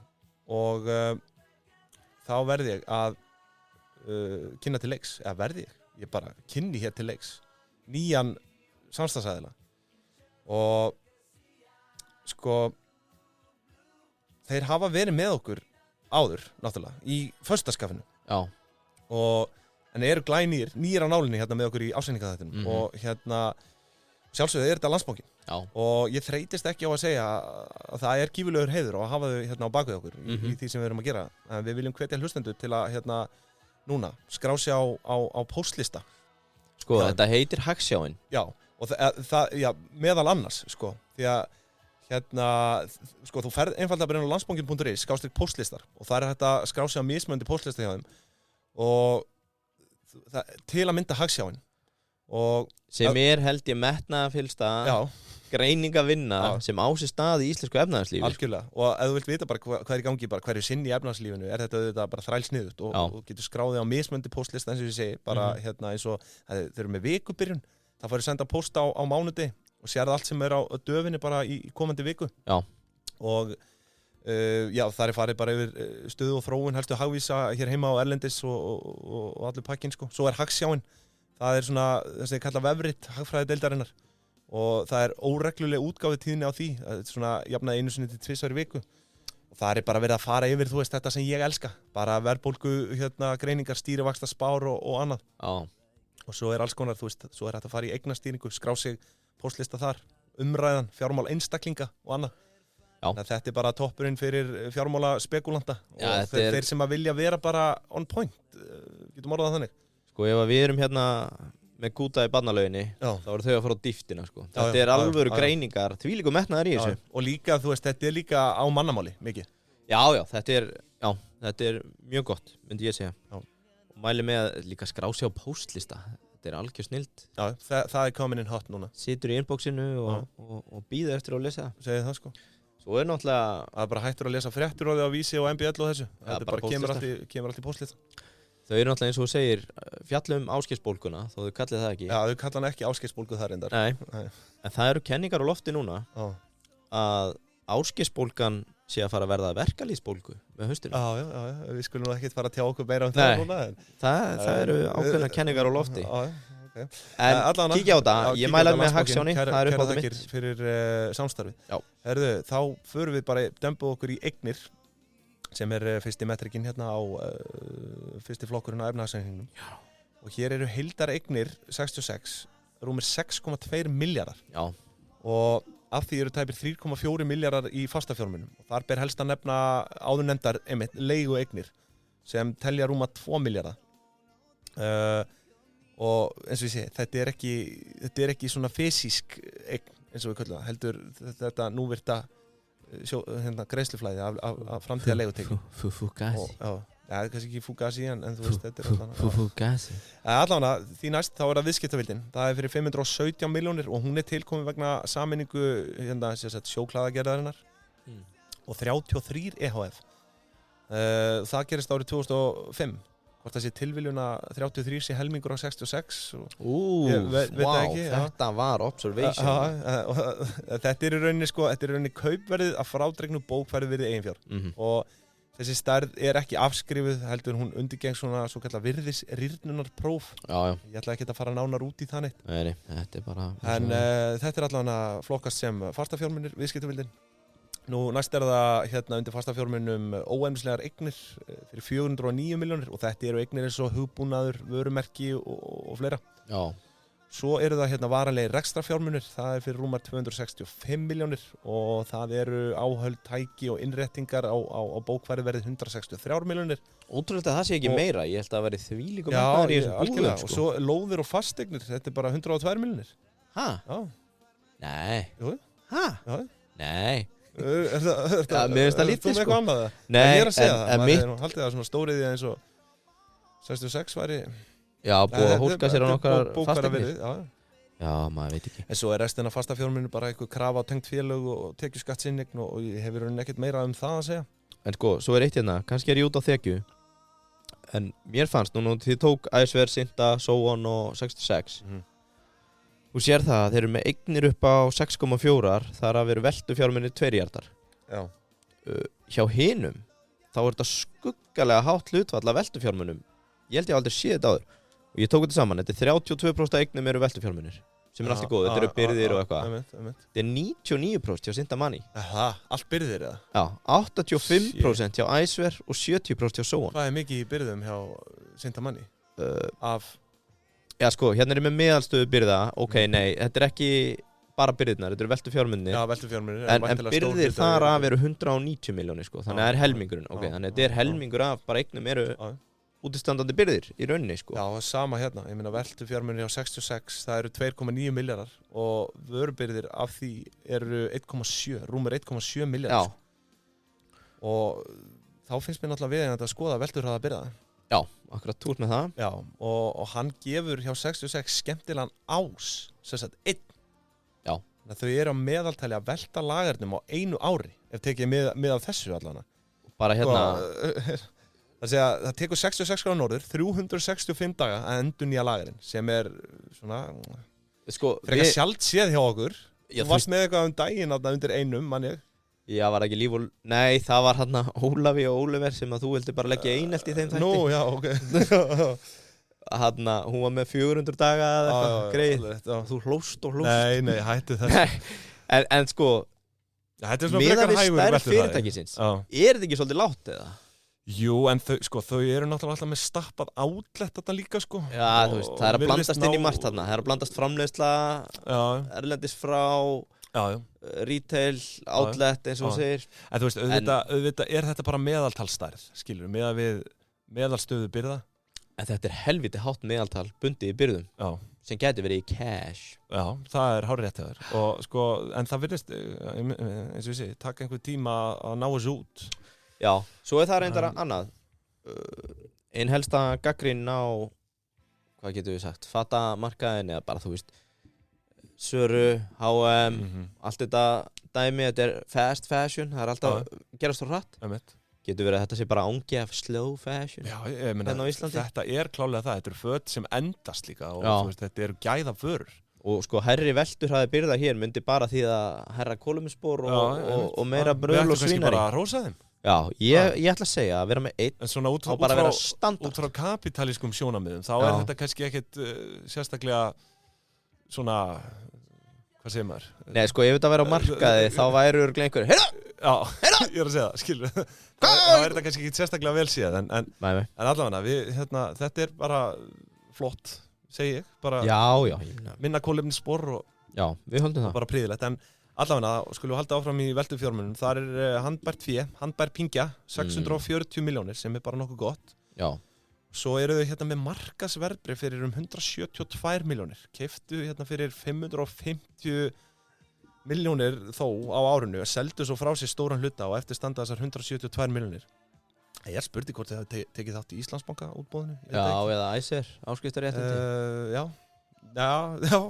og þá verði ég að kynna til leiks, eða verði ég bara kynni hér til leiks nýjan samstarfsaðila og sko þeir hafa verið með okkur áður náttúrulega í föstudagsskaffinu. Já. En eru glænýr á nálinni hérna með okkur í ásetningaþættinum og sjálfsögðu er þetta Landsbankinn. Já. Og ég þreytist ekki á að segja að það er gífurlegur heiður og að hafa þau hérna á bakvið okkur í því sem við erum að gera. En við viljum hvetja hlustendur til að núna, skrá sig á póstlista. Sko, þetta heitir Hagsjáin. Já, og já, meðal annars, sko, því að sko, þú ferð einfaldlega bara inn á landsbankin.is, /póstlistar, og það hægt að skrá sig á mismunandi póstlista hjá þeim, og til að mynda Hagsjáin. Sem held ég metnaðarfyllsta greiningavinna sem á sér stað í íslensku efnahagslífi. Algjörlega, og ef þú vilt vita bara hvað í gangi, bara hverju sinni í efnahagslífinu, þetta bara þrælsniðugt og getur skráðið á mismunandi póstlista, eins og ég segi, bara eins og þeir eru með vikubyrjun, það færðu senda póst á mánuði og sérðu allt sem á döfinni bara í komandi viku. Já. Og það farið bara yfir stöðu og þróun, helstu hagvísa hér heima á erlendis og allur pakkinn, sko. Svo Hagsjáin, það svona þess að ég kalla vefrit hagfræðideildarinnar og það óregluleg útgáfu tíðni á því, það svona jafnað 1 sinni til 2 í viku. Og það bara verið að fara yfir, þú veist, þetta sem ég elska, bara verðbólgu, greiningar, stýrivaxta spár og annað. Já. Og svo alls konar, þú veist, svo hægt að fara í eignastýringu, skrá sig póstlista þar, umræðan, fjármál einstaklinga og annað. Þannig að þetta bara toppurinn fyrir fjármála spekulanta og þeir sem að vilja vera bara on point, getum orðað þannig. Sko, ef við erum hérna með Kúta í barnalauginni, þá eru þau að fara á dýftina, sko. Þetta alvöru greiningar, þvílíku metnaðar í þessu. Og líka, þú veist, þetta líka á mannamáli, mikið. Já, þetta mjög gott, myndi ég segja. Og mæli með að líka skrá sig á póstlista. Þetta algjör snilt. Já, það komin inn hot núna. Situr í inboxinu og býður eftir að lesa það. Segið það, sko. Svo náttúrulega... Það bara hættur að lesa fréttur á Vísi og MBL og þessu. Þetta bara kemur allt í póstlista. Þau náttúrulega eins og þú segir, fjallum áskeiðsbólguna, þó þau kallið það ekki. Já, þau kalla hann ekki áskeiðsbólgu þar reyndar. Nei, en það eru kenningar á lofti núna að áskeiðsbólgan sé að fara að verða verkalýðsbólgu með haustinu. Já, við skulum ekkert fara að tjá okkur meira það núna. Það eru ákveðna kenningar á lofti. En kíkja á þetta, ég mælaði með Hagsjáni, það upp á þetta mitt. Fyrir samstarfið. Já. Herðu, þá förum við bara dömbu okkur í eignir, sem fyrsti metrikinn hérna á fyrsti flokkurinn á efnahagsreikningnum. Og hér eru heildar eignir 66, rúmir 6,2 milljarðar. Já. Og af því eru tæpir 3,4 milljarðar í fastafjármunum. Og þar ber helst að nefna áðurnefndar leigu eignir sem telja rúma 2 milljarða. Og eins og ég segi, þetta er ekki svona fysisk eign, eins og við köllum það, heldur þetta núvirta greiðsluflæði af framtíða leigutekjum. Fugazi. Já, kannski ekki Fugazi, en þú veist, þetta er Fugazi. Allavega, því næst, þá það viðskiptavildin. Það fyrir 517 milljónir og hún tilkomin vegna sameiningu sjóklæðagerðarinnar og 33 EHF. Það gerist árið 2005. Hvort það sé tilviljun að 33 sé helmingur á 66. Þetta var observation. Þetta er í rauninni kaupverðið að frádregnu bókfærðvirði eiginfjár. Og þessi stærð ekki afskrifuð, heldur hún undirgengt svo kallar virðisrýrnunarpróf. Ég ætla ekki að fara nánar út í þannig. Nei, þetta er bara... En þetta allavega flokkast sem fastafjármunir, viðskiptavildin. Nú næst það undir fastafjármunum óæmislegar eignir fyrir 409 milljónir og þetta eru eignir eins og hugbúnaður, vörumerki og fleira. Já. Svo eru það varanlegir rekstrarfjármunir, það fyrir rúmar 265 milljónir og það eru áhöld, tæki og innréttingar á bókfæri verið 163 milljónir. Ótrúlega það sé ekki meira, ég held að það verið þvílíkum metnaður í þessum búðum. Og svo lóðir og fasteignir, þetta er bara 102 milljónir. Ha? Já. Nei. Jú. Ha? Já. Nei. Mér finnst það lítið, sko. Nei, ég að segja það, maður haldið það svona stóriði eins og 66 væri... Já, búið að hólka sér á nokkar fasteignir. Já, maður veit ekki. En svo restin af fastafjármunum bara eitthvað krafa á tengt félög og tekjuskattsinneign og ég hefur ekkert meira það að segja. En sko, svo eitt hérna, kannski ég út á þekju, en mér fannst nú þið tók Æsver, Sinta, Sóon og 66. Þú sér það að þeir eru með eignir upp á 6,4, þar að veru veltufjármunir 2 hjartar. Já. Hjá hinum, þá er þetta skuggalega hátt hlutfall af veltufjármunum. Ég held ég aldrei séð þetta áður. Og ég tók þetta saman, þetta er 32% af eignum eru veltufjármunir, sem alltaf góð, þetta eru byrðir og eitthvað. Þetta er 99% hjá Sinta Money. Allt byrðir eða? Já, 85% hjá Æsver og 70% hjá Sóon. Hvað er mikið í byrðum hjá Sinta Money? Já sko, hérna er með meðalstöðu byrða, nei, þetta er ekki bara byrðirnar, þetta eru veltufjármunir. Já, veltufjármunir. En byrðir þar af eru 190 milljónir sko, þannig að það er helmingurinn, þannig að þetta er helmingur af bara eignum eru útistandandi byrðir í rauninni sko. Já, sama hérna, ég meina veltufjármunir á 66, það eru 2,9 milljarðar og vörubyrðir af því eru 1,7, rúmur 1,7 milljarðar og þá finnst mér náttúrulega við að skoða velturhraða byrða. Já, akkurat túr með það. Já, og hann gefur hjá 66 skemmtilegan ás, sem sagt 1. Já. Þau eru á meðaltali að velta lagarnum á einu ári, ef tekið með af þessu allana. Bara hérna... Það tekur 66 gráður norður, 365 daga að endurnýja lagarinn, sem svona... Sko, frekar sjálft séð hjá okkur. Þú varst með eitthvað daginn undir einum, mann ég. Já, var ekki líf og... Nei, það var hérna Ólafi og Óliver sem að þú vildi bara leggja einelt í þeim þætti. Nú, já, ok. Hérna, hún var með 400 daga eða eitthvað greið. Þú hlóst og hlóst. Nei, hættu þessu. En sko, meðan við stærð fyrirtækisins, er þetta ekki svolítið látt eða? Jú, en þau eru náttúrulega alltaf með stappað outlet þarna líka sko. Já, þú veist, það er að blandast inn í margt þarna. Það er að blandast framleiðsla, erlendis frá, retail, outlet eins og þú segir. En þú veist, auðvitað er þetta bara meðaltalsstærð, skilur, meðal við meðalstöðu byrða. En þetta er helviti hátt meðaltal bundið í byrðum. Já. Sem gæti verið í cash. Já, það er hárrétt hjá þér. Og sko, en það virðist, eins og ég segi, taka einhver tíma að ná þessu út. Já, svo er það reyndar annað. Einn helsta gagnrýnin á, hvað getum við sagt, fatamarkaðin eða bara, þú veist, Söru, H&M, allt þetta dæmi, þetta er fast fashion, það er alltaf gerast svo hratt. Getur verið að þetta sé bara ángi af slow fashion. Já, ég meina, þetta er klálega það, þetta eru föt sem endast líka og þú veist, þetta eru gæða vörur. Og sko, herri velturhraði byrða hér myndi bara því að herra kolumnspor og meira bröl og svínari. Við ætlum kannski bara að rósa þeim. Já, ég ætla að segja að vera með einn og bara vera standard. Út frá kapitalískum sjónarmiðum, þá er þetta kannski ekkert sérstaklega svona, hvað segir maður? Nei, sko, ef þetta væri á markaði, þá væri örugglega einhverjir, heyrðu! Já, ég er að segja það, skilur. Það er þetta kannski ekkert sérstaklega vel séð, en allavega, þetta er bara flott, segi ég. Bara minna kolefnisspor og við höldum það. Bara prýðilegt, en allavega, skulum við halda áfram í veltufjármunum. Þar er handbært fé, handbær pingja, 640 milljónir sem er bara nokkuð gott. Já. Svo eru þau hérna með markasverðbréf fyrir 172 milljónir. Keyptu hérna fyrir 550 milljónir þó á árinu og seldu svo frá sér stóran hluta og eftir standa þessar 172 milljónir. Ég spurði hvort þið tekið þátt í Íslandsbanka útboðinu. Já, eða Æsir, áskriftarréttindi. Já,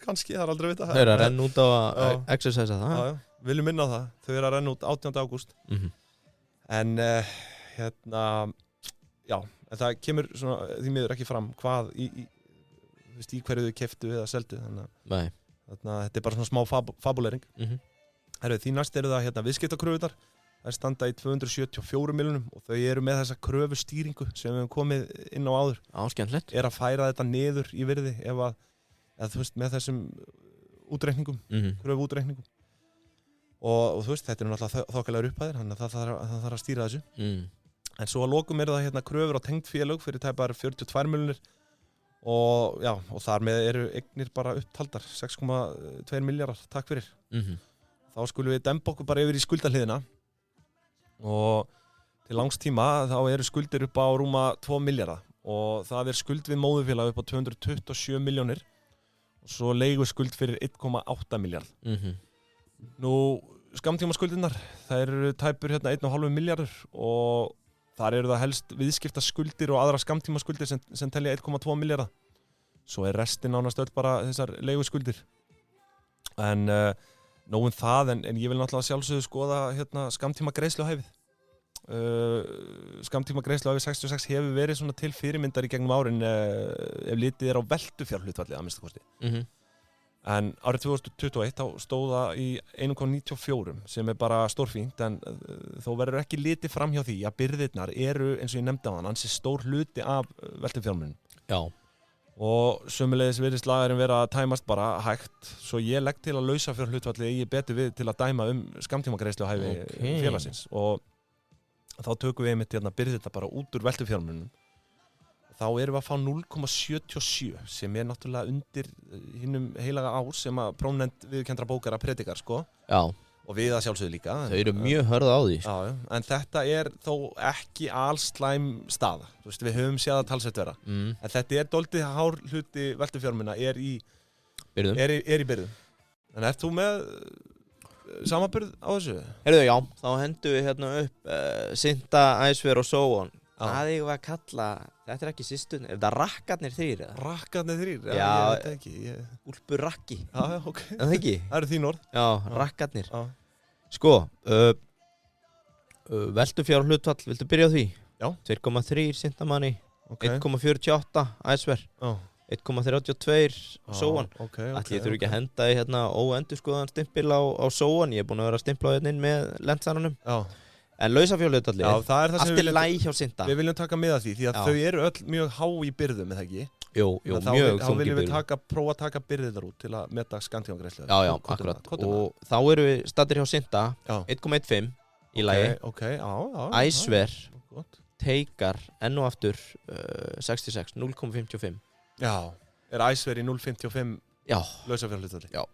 kannski, það er aldrei að vita. Þau eru að renna út á að exercisa það. Já, viljum minna á það. Þau eru að renna út 18. ágúst. En en það kemur svona, því miður ekki fram hvað í hverju þau keyptu eða seldu. Þannig að þetta er bara svona smá fabulering. Því næst eru það viðskiptakröfurnar. Það standa í 274 milljónum og þau eru með þessa kröfustýringu sem við hefum komið inn á áður. Skemmtilegt. Er að færa þetta niður í virði eða þú veist, með þessum útreikningum, kröfuútreikningum. Og þú veist, þetta er náttúrulega þokkalegar upphæðir, þannig að það þarf að stýra þessu. En svo að lokum eru það kröfur á tengd félög fyrir tæpar 42 milljónir og þar með eru eignir bara upptaldar, 6,2 milljarðar, takk fyrir. Þá skulum við demba okkur bara yfir í skuldahliðina. Og til langs tíma þá eru skuldir upp á rúma 2 milljarða og það er skuld við móðurfélag upp á 227 milljónir og svo leigu skuld fyrir 1,8 milljarð. Nú, skammtíma skuldirnar, það eru tæpur 1,5 milljarður og þar eru það helst viðskipta skuldir og aðra skammtíma skuldir sem telja 1,2 milljarða. Svo er restin nánast öll bara þessar leigu skuldir. En nóg það, en ég vil náttúrulega sjálfsögðu skoða skammtíma greiðsluhæfið. Skammtíma greiðsluhæfið 66 hefur verið svona til fyrirmyndar í gegnum árin ef litið er á veltufjárhlutfallið að minnsta kosti. En árið 2021 þá stóð það í 1,94 sem er bara stórfínt, en þó verður ekki litið fram hjá því að byrðirnar eru, eins og ég nefndi á hann, ansi stór hluti af veltufjármunum. Já. Og sömuleiðis virðist lagarinn vera að tæmast bara hægt, svo ég legg til að lausafjárhlutfallið eigi betur við til að dæma skammtíma greiðsluhæfi félagsins og þá tökum við einmitt byrðirna bara út úr veltufjármunum. Þá erum við að fá 0,77 sem er náttúrulega undir hinnum heilaga ár sem að prófnefnd viðurkenndra bókara predikar, sko. Já. og við að sjálfsögðu líka. Þau eru mjög hörð á því. Já, en þetta þó ekki allslæm staða. Þú veist, við höfum séð að talsveit vera. En þetta dálítið hár hluti veltufjármuna í byrðum. En ert þú með samanburð á þessu? Heyrðu, já, þá hendum við hérna upp Sinta, Æsver og Sóon. Það ég var að kalla, þetta ekki systun, þetta rakkarnir 3? Rakkarnir 3? Já, ég veit ekki. Úlpur rakki. Já, ok. Það ekki? Það eru þín orð. Já, rakkarnir. Sko, veltufjárhlutfall, viltu byrja á því? Já. 2,3 Sintamanni, 1,48 Æsver, 1,32 Sóon. Ætli ég þurfi ekki að henda í hérna óendurskoðan stimpil á Sóon, ég búinn að vera að stimpla á hérna inn með lendsanunum. Já. En lausafjárhlutfallið, allt læg hjá Sinta. Við viljum taka með að því að þau eru öll mjög há í byrðum, eða ekki? Jú, mjög þá viljum við prófa að taka byrðir út til að meta skammtímagreiðslur. Já, akkurat. Og þá eru við staddir hjá Sinta, 1,15 í lagi. Æsver, teikar, enn og aftur 66, 0,55. Já, Æsver í 0,55 lausafjárhlutfalli? Já.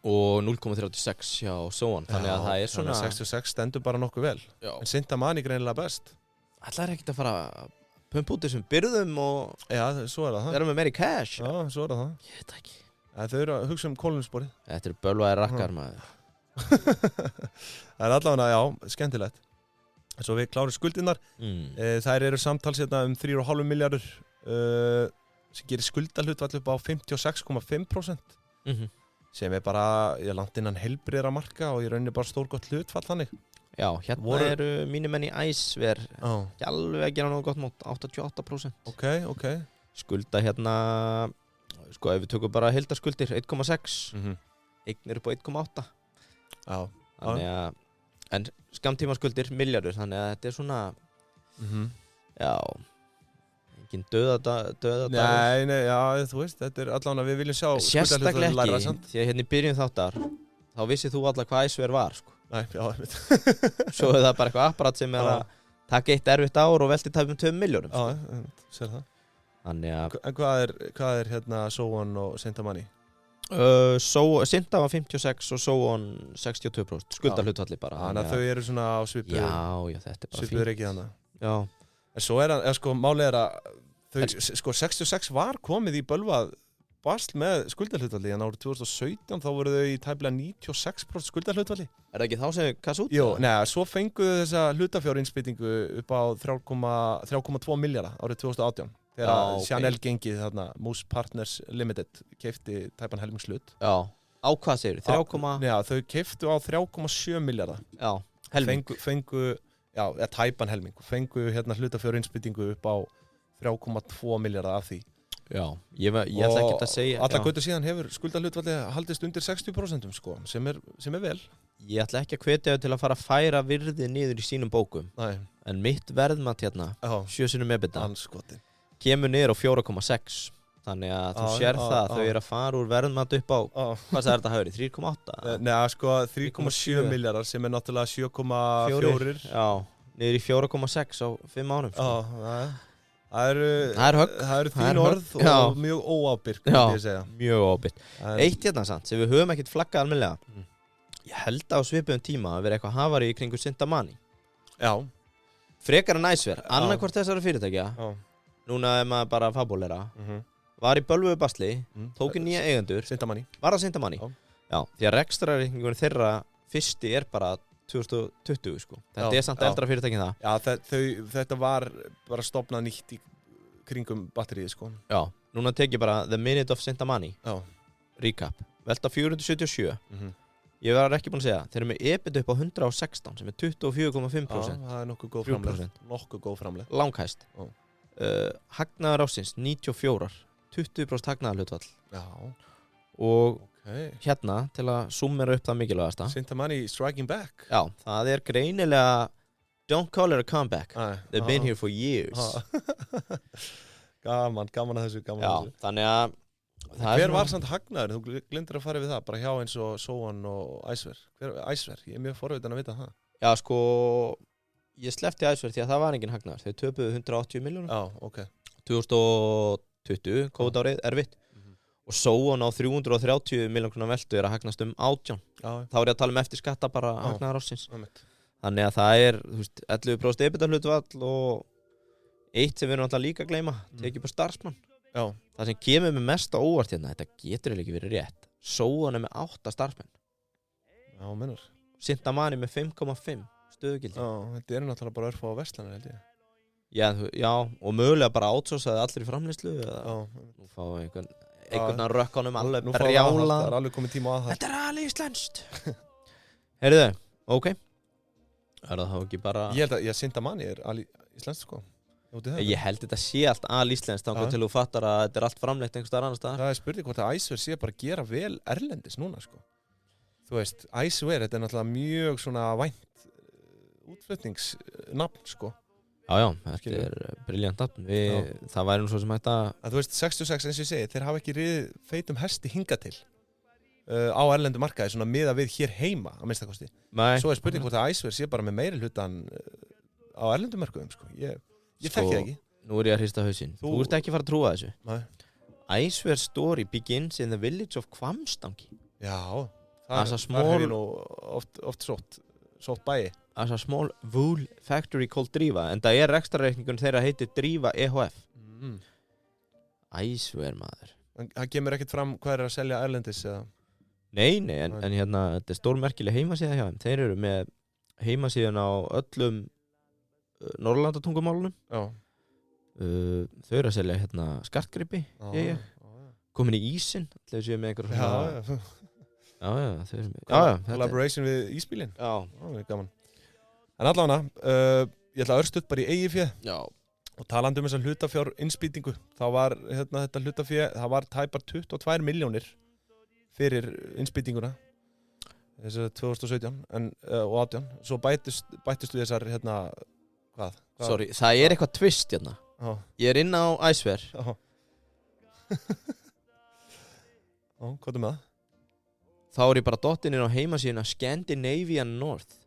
Og 0,36 hjá Sóon, þannig að það svona 66 stendur bara nokkuð vel. En Sintamanni greinilega best. Ætlar ekkert að fara að pumpa út þessum byrðum og svo það. Þeir eru með meiri cash. Já, svo það. Ég veit ekki. Þau eru að hugsa kólunssporið. Þetta eru bölvaðir rakkar, maður. Það allavega, skemmtilegt. Svo við klárum skuldirnar. Þær eru samtals hérna 3,5 milljarður sem gerir skuldahlutfall upp á 56,5%. Sem bara, langt innan heilbrigðra marka og í rauninni bara stórgott hlutfall þannig. Já, hérna eru mínir menn í Æsver ekki alveg að gera nógu gott mót, 88%. Ok. Skulda hérna, sko ef við tökum bara heildarskuldir, 1,6. Eignir upp á 1,8. Já. Þannig að, en skammtímaskuldir milljarður, þannig að þetta svona, já, engin döða Nei, já, þú veist, þetta allavega við viljum sjá sérstaklega ekki, því að hérna í byrjun þáttar þá vissið þú allar hvað Æsver var, sko. Nei, já, ég veit. Svo það bara eitthvað apparat sem að taka eitt erfitt ár og velti tæpum 2 milljónum, sko. Já, sér það. Þannig að En hvað hérna Sóon og Sintamanni? Sinta var 56 og Sóon 62%, skuldahlutfalli bara. Þannig að þau eru svona á svipuðu. Já, þetta bara fínt. Svipuður ekki þannig. Já. En svo sko, málið að sko 66 var komið í bölvað basl með skuldahlutfalli, en árið 2017 þá voru þau í tæplega 96% skuldahlutfalli. Það ekki þá sem kass út? Jú, svo fenguðu þessa hlutafjárinsbyttingu upp á 3,2 milljarða árið 2018 þegar Chanel gengið þarna Moose Partners Limited keypti tæpan helmingshlut. Já, á hvað segir þau? Já, þau keyptu á 3,7 milljarða. Já, helming. Fengu tæpan helming. Fengu hérna hlutafjárinsbyttingu upp á 3,2 milljarða af því. Já, ég ætla ekki að segja. Alla götu síðan hefur skuldahlutfalli haldist undir 60% sko, sem er vel. Ég ætla ekki að hvetja þau til að fara að færa virðið niður í sínum bókum. Nei. En mitt verðmat hérna, 7 sinnum EBITDA, kemur niður á 4,6. Þannig að þú sér það, þau eru að fara úr verðmat upp á, hvað sagði þetta hafi verið, 3,8? Nei, sko 3,7 milljarðar sem er náttúrulega 7,4. Já, niður í 4,6 á 5 ánum. Já, það eru þín orð og mjög óábyrgt, myndi ég segja. Mjög óábyrgt. Eitt hérna samt, sem við höfum ekkert flaggað almennilega. Ég held á svipuðum tíma að vera eitthvað hafari í kringu Sintamanni. Já. Frekar en Æsver, annarkvort þessara fyrirtækja, núna er maður bara að fabulera, var í bölvuðu basli, tók nýja eigendur, var það Sintamanni. Já, því að rekstrarreikningurinn þeirra fyrsti er bara 2020, sko. Þetta er samt eldra fyrirtækin það. Já, þetta var bara stofnað nýtt í kringum batterið, sko. Já, núna tek ég bara The Minute of Sintamanni. Já. Recap. Velta 477. Ég var ekki búinn að segja, þeir eru með EBITDA upp á 116, sem er 24,5%. Já, það er nokkuð góð framlegð. Langhæst. Hagnaðar ársins, 94. 20% hagnaðarhlutfall. Já. Og hérna, til að summera upp það mikilvægasta. Sintamanni striking back. Já, það er greinilega don't call it a comeback. They've been here for years. Gaman að þessu, Já, þannig að hver var samt hagnaður? Þú glindir að fara við það, bara hjá eins og Sóon og Æsver. Æsver, ég er mjög forvitin að vita það. Já, sko, ég sleppti Æsver því að það var engin hagnaður. Þau töpuðu 180 milljónum. Já, ok. 2020, COVID-árið, erfitt. og Sóon á 330 milljón króna veltu að hagnast 18. Þá ég að tala eftir skatta bara hagnaðar ársins. Þannig að það þú veist, 11% EBITDA-hlutfall og eitt sem við erum alltaf líka að gleyma, tekið bara starfsmann. Það sem kemur með mest á óvart hérna, þetta getur ekki verið rétt. Sóon með 8 starfsmenn. Já, mennar. Sintamani með 5,5 stöðugildi. Já, þetta náttúrulega bara örfá á verslanir, held ég. Já, og mögulega bara outsourcaði allir í framleiðslu. Nú fá einhvern rökkanum alveg brjála. Það er alveg komið tíma á aðhald. Þetta alveg íslenskt. Heyrðu, ok. Það þá ekki bara... Ég held að Sintamani alveg íslenskt, sko. Ég held þetta sé allt alíslenskt þannig til þú fattar að þetta allt framleitt einhvers staðar annars staðar. Það spurning hvort að Icewear sé bara að gera vel erlendis núna, sko. Þú veist, Icewear, þetta náttúrulega mjög svona vænt útflutningsnafn, sko. Já, þetta brilljant nafn. Það væri nú svo sem hægt að... Þú veist, 66, eins og ég segi, þeir hafa ekki riðið feitum hesti hingað til á erlendu markaði, svona miða við hér heima, að minnsta kosti. Svo spurning hvort að Icewear sé bara með meiri hlutan á erlendu markaðum, sko. Ég þekki það ekki. Nú ég að hrista hausinn. Þú ert ekki að fara að trúa þessu. Nei. Icewear story begins in the village of Hvamstangi. Já, það hef ég nú oft sótt bæi. As a small wool factory called Drífa. En það rekstrarreikningun þeirra heitir Drífa EHF. Icewear, maður. Það kemur ekkert fram hvað að selja erlendis eða? Nei, en hérna, þetta stórmerkileg heimasíða hjá þeim. Þeir eru með heimasíðan á öllum Norrlandatungumálunum. Þau eru að selja hérna skartgripi komin í ísinn þegar séu með einhver collaboration við ísbílinn. Gaman. En allavega ég ætla að örstuð bara í eigið fé og talandi þessa hlutafjár innspýtingu þá var þetta hlutafjö það var tæpar 22 milljónir fyrir innspýtinguna þessar 2017 og 18 svo bættust við þessar Hvað? Sorry, það eitthvað twist hérna. Ég inn á Icewear. Hvað með það? Þá ég bara dottinn inn á heimasíðuna Scandinavian North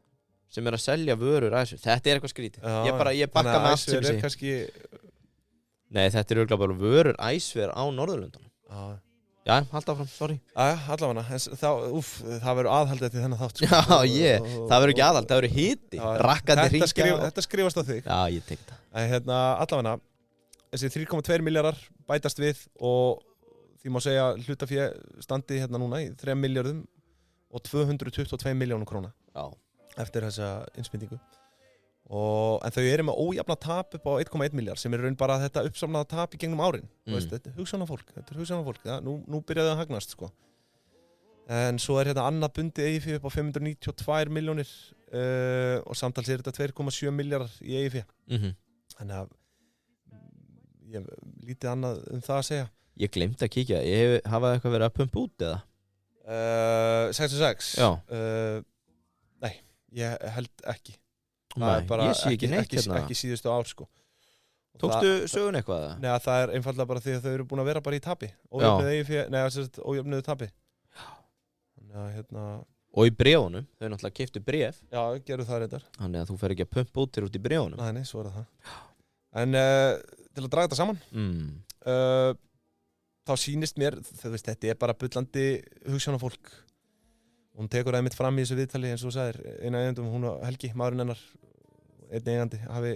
sem að selja vörur Icewear. Þetta eitthvað skrítið. Ég bakka með allt sem ég sé. Nei, þetta örugglega bara vörur Icewear á Norðurlöndunum. Já, halda áfram, sorry. Allavega, það verður aðhaldið til þennan þátt. Já, það verður ekki aðhald, það verður hiti. Rakkandi hringja. Þetta skrifast á þig. Já, ég tek það. Allavega, þessi 3,2 milljarðar bætast við og því má segja hlutafé standi núna í 3 milljörðum og 222 milljónum króna. Já. Eftir þessa innspýtingu. En þau eru með ójafna tap upp á 1,1 miljard sem raun bara þetta uppsamnaða tap í gegnum árin. Þetta hugsjónafólk. Ja, nú byrjaði að hagnast, sko. En svo annað bundið eigið fé upp á 592 milljónir og samtals þetta 2,7 miljardar í eigið fé. Þannig að ég lítið annað það að segja. Ég glemdi að kíkja. Hafa eitthvað verið að pumpa út eða? 66? Já. Nei, ég held ekki. Nei, ég sé ekki neitt ekki síðustu ár, sko. Tókstu sögun eitthvað? Nei, það einfaldlega bara því að þau eru búin að vera bara í tapi. Ójöfnuðu tapi. Og í bréfunum, þau náttúrulega keyptu bréf. Já, gerðu það reyndar. Þannig að þú fer ekki að pumpa út þér út í bréfunum. Nei, svo það. En til að draga þetta saman, þá sýnist mér, þetta bara bullandi hugsjónafólk. Hún tekur einmitt fram í þessu viðtali eins og þú sagðir, eina eigendum, hún og Helgi, maðurinn hennar, einn eigandi, hafi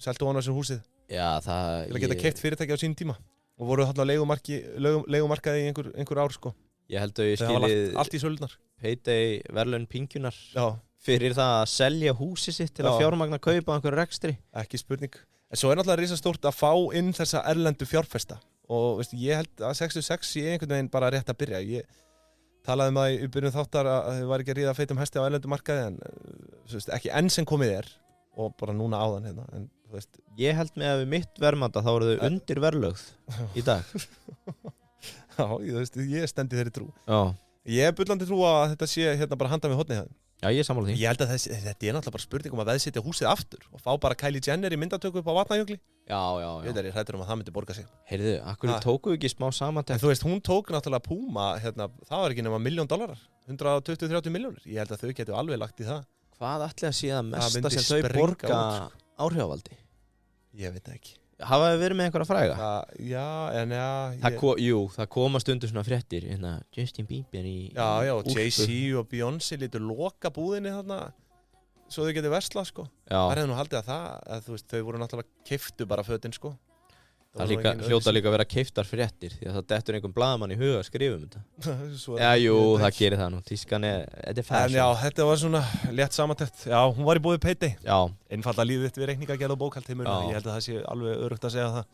selt ofan á þessu húsið. Já, það... Til að geta keypt fyrirtæki á sínum tíma. Og voru þarna leigumarkaði í einhver ár, sko. Ég held að ég skilið... Allt í söldunar. Payday verðlaun Pingjunar. Já. Fyrir það að selja húsið sitt til að fjármagna kaupa einhverju rekstri. Ekki spurning. En svo náttúrulega risastórt að fá inn þessa erlendu fjárfesta. Og ég held að 66 sé einhvern veginn bara rétt að byrja. Talaði maður í byrjun þáttar að þið var ekki að ríða feitum hesti á erlendu markaði en ekki enn sem komið og bara núna áðan en þú veist. Ég held með að við mitt verðmata þá eru þau undir verðlögð í dag. Já, þú veist, ég stendi þeirri trú. Já. Ég bullandi trú að þetta sé bara handa við hotnið það. Já, ég sammála því. Ég held að þetta náttúrulega bara spurning að veðsetja húsið aftur og fá bara Kylie Jenner í myndatöku upp á Vatnajökli. Já. Ég hræddur að það myndi borga sig. Heyrðu, akkur tóku ekki smá samantekt? Þú veist, hún tók náttúrulega Puma, það var ekki nema $1 million, 120-130 milljónir. Ég held að þau getur alveg lagt í það. Hvað ætli að sé það mesta sem þau borga áhrifavaldi? Ég veit það ekki. Hafa þið verið með einhverja fræga? Það koma stundur svona fréttir Justin Bieber í Já, Jay-Z og Beyoncé lítur loka búðinni þarna svo þau geti versla, sko. Það hefði nú haldið að þú veist, þau voru náttúrulega keiftu bara fötin, sko. Það hljóta líka að vera keiftar fréttir því að það dettur einhvern blaðamann í huga að skrifa þetta. Það gerir það nú. Tískan þetta fashion. En já, þetta var svona létt samantekt. Já, hún var í boði Payday. Já. Einfalda lífið við reikningagerð og bókhald til muna. Ég held að það sé alveg öruggt að segja það.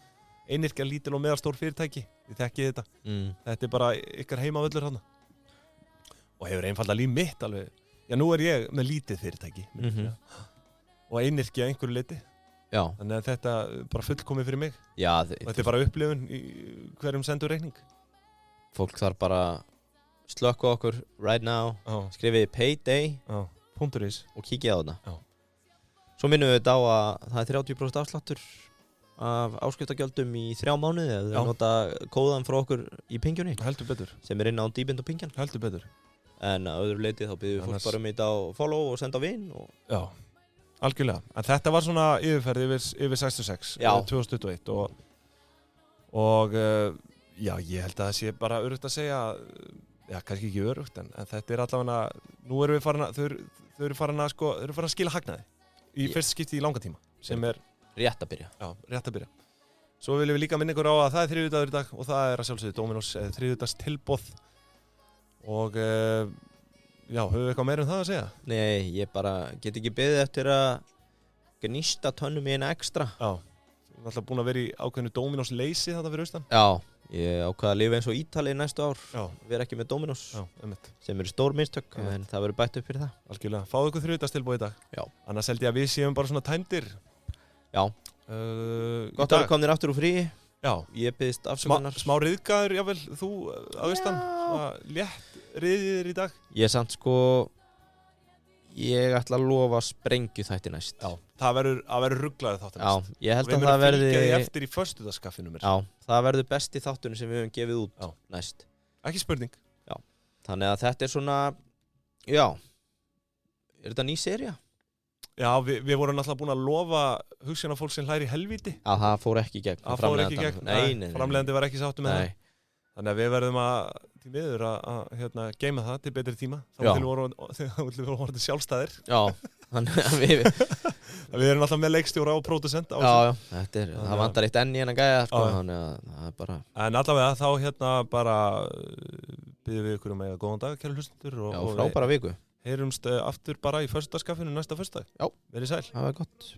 Einyrkja lítil og meðalstór fyrirtæki. Þið þekkið þetta. Þetta bara ykkar heimavöllur þarna. Og hefur einfalda líf mitt alveg. Já, nú ég með lítið fyrirtæki. Og einyrkja einhverju leyti. Já. Þannig að þetta bara fullkomið fyrir mig. Já, þetta bara upplifun í hverjum sendur reikning. Fólk þarf bara slökka okkur right now, skrifið Payday .is og kíkja á þetta. Svo minnum við þetta á að það 30% afsláttur af áskriftargjöldum í 3 mánuði eða þau nota kóðan frá okkur í pingjunni. Heldur betur. Sem inn á Dýbind og Pingjan. Heldur betur. En að öðru leiti þá byrjum við fólk bara þetta á follow og senda vin og... Já. Algjörlega, en þetta var svona yfirferð yfir 66 2021 og já, ég held að það sé bara öruggt að segja, já, kannski ekki öruggt en þetta allavega, nú erum við farin að, þau eru farin að skila hagnaði í fyrsta skipti í langa tíma sem rétt að byrja. Já, rétt að byrja. Svo viljum við líka minna ykkur á að það er þriðjudagur í dag og það er að sjálfsögðu Dominos þriðjudags tilboð og já, höfum við eitthvað meira það að segja? Nei, ég bara get ekki beðið eftir að gnista tönnum í eina ekstra. Já, þú er alltaf búin að vera í ákveðinu Dominos leysi þetta fyrir austan. Já, ég ákveða að lifa eins og Ítalið næstu ár. Já. Vera ekki með Dominos. Já, sem eru stór mistök, en það verður bætt upp fyrir það. Algjörlega, fáðu ykkur þriðjudagstilboð í dag. Já. Annars held ég að við séum bara svona tæmdir. Já. Gott að við komnir aftur úr frí. Já. Ég biðst afsökunar. Smá ryðgaður, jável, þú á austan. Létt riðir í dag. Ég samt sko ég ætla að lofa sprengju þætti næst. Já, það verður rugglaður þáttur næst. Já, ég held að það verði við verðum eftir í föstudagskaffinu mér. Já, það verður besti þátturinn sem við höfum gefið út næst. Ekki spurning. Já. Þannig að þetta svona já. Er þetta ný sería? Já, við vorum náttúrulega búin að lofa hugsjóna fólk sem hlæri helvíti. Já, það fór ekki í gegn. Það fór ekki í gegn. Nei. Framleiðandi var ekki sáttur með það. Þannig að við verðum til miður að geyma það til betri tíma. Þá viljum við voru sjálfstæðir. Já, þannig að við erum alltaf með leikstjóra og pródusent. Já, það vantar eitt enn í hennan gæja, sko, þannig að það er bara... En allavega þá bara biðjum við ykkur eiga góðan dag, kæru hlustendur. Já, frábæra viku. Heyrumst aftur bara í föstudagskaffinu næsta föstudag. Já. Verið sæl. Það var gott.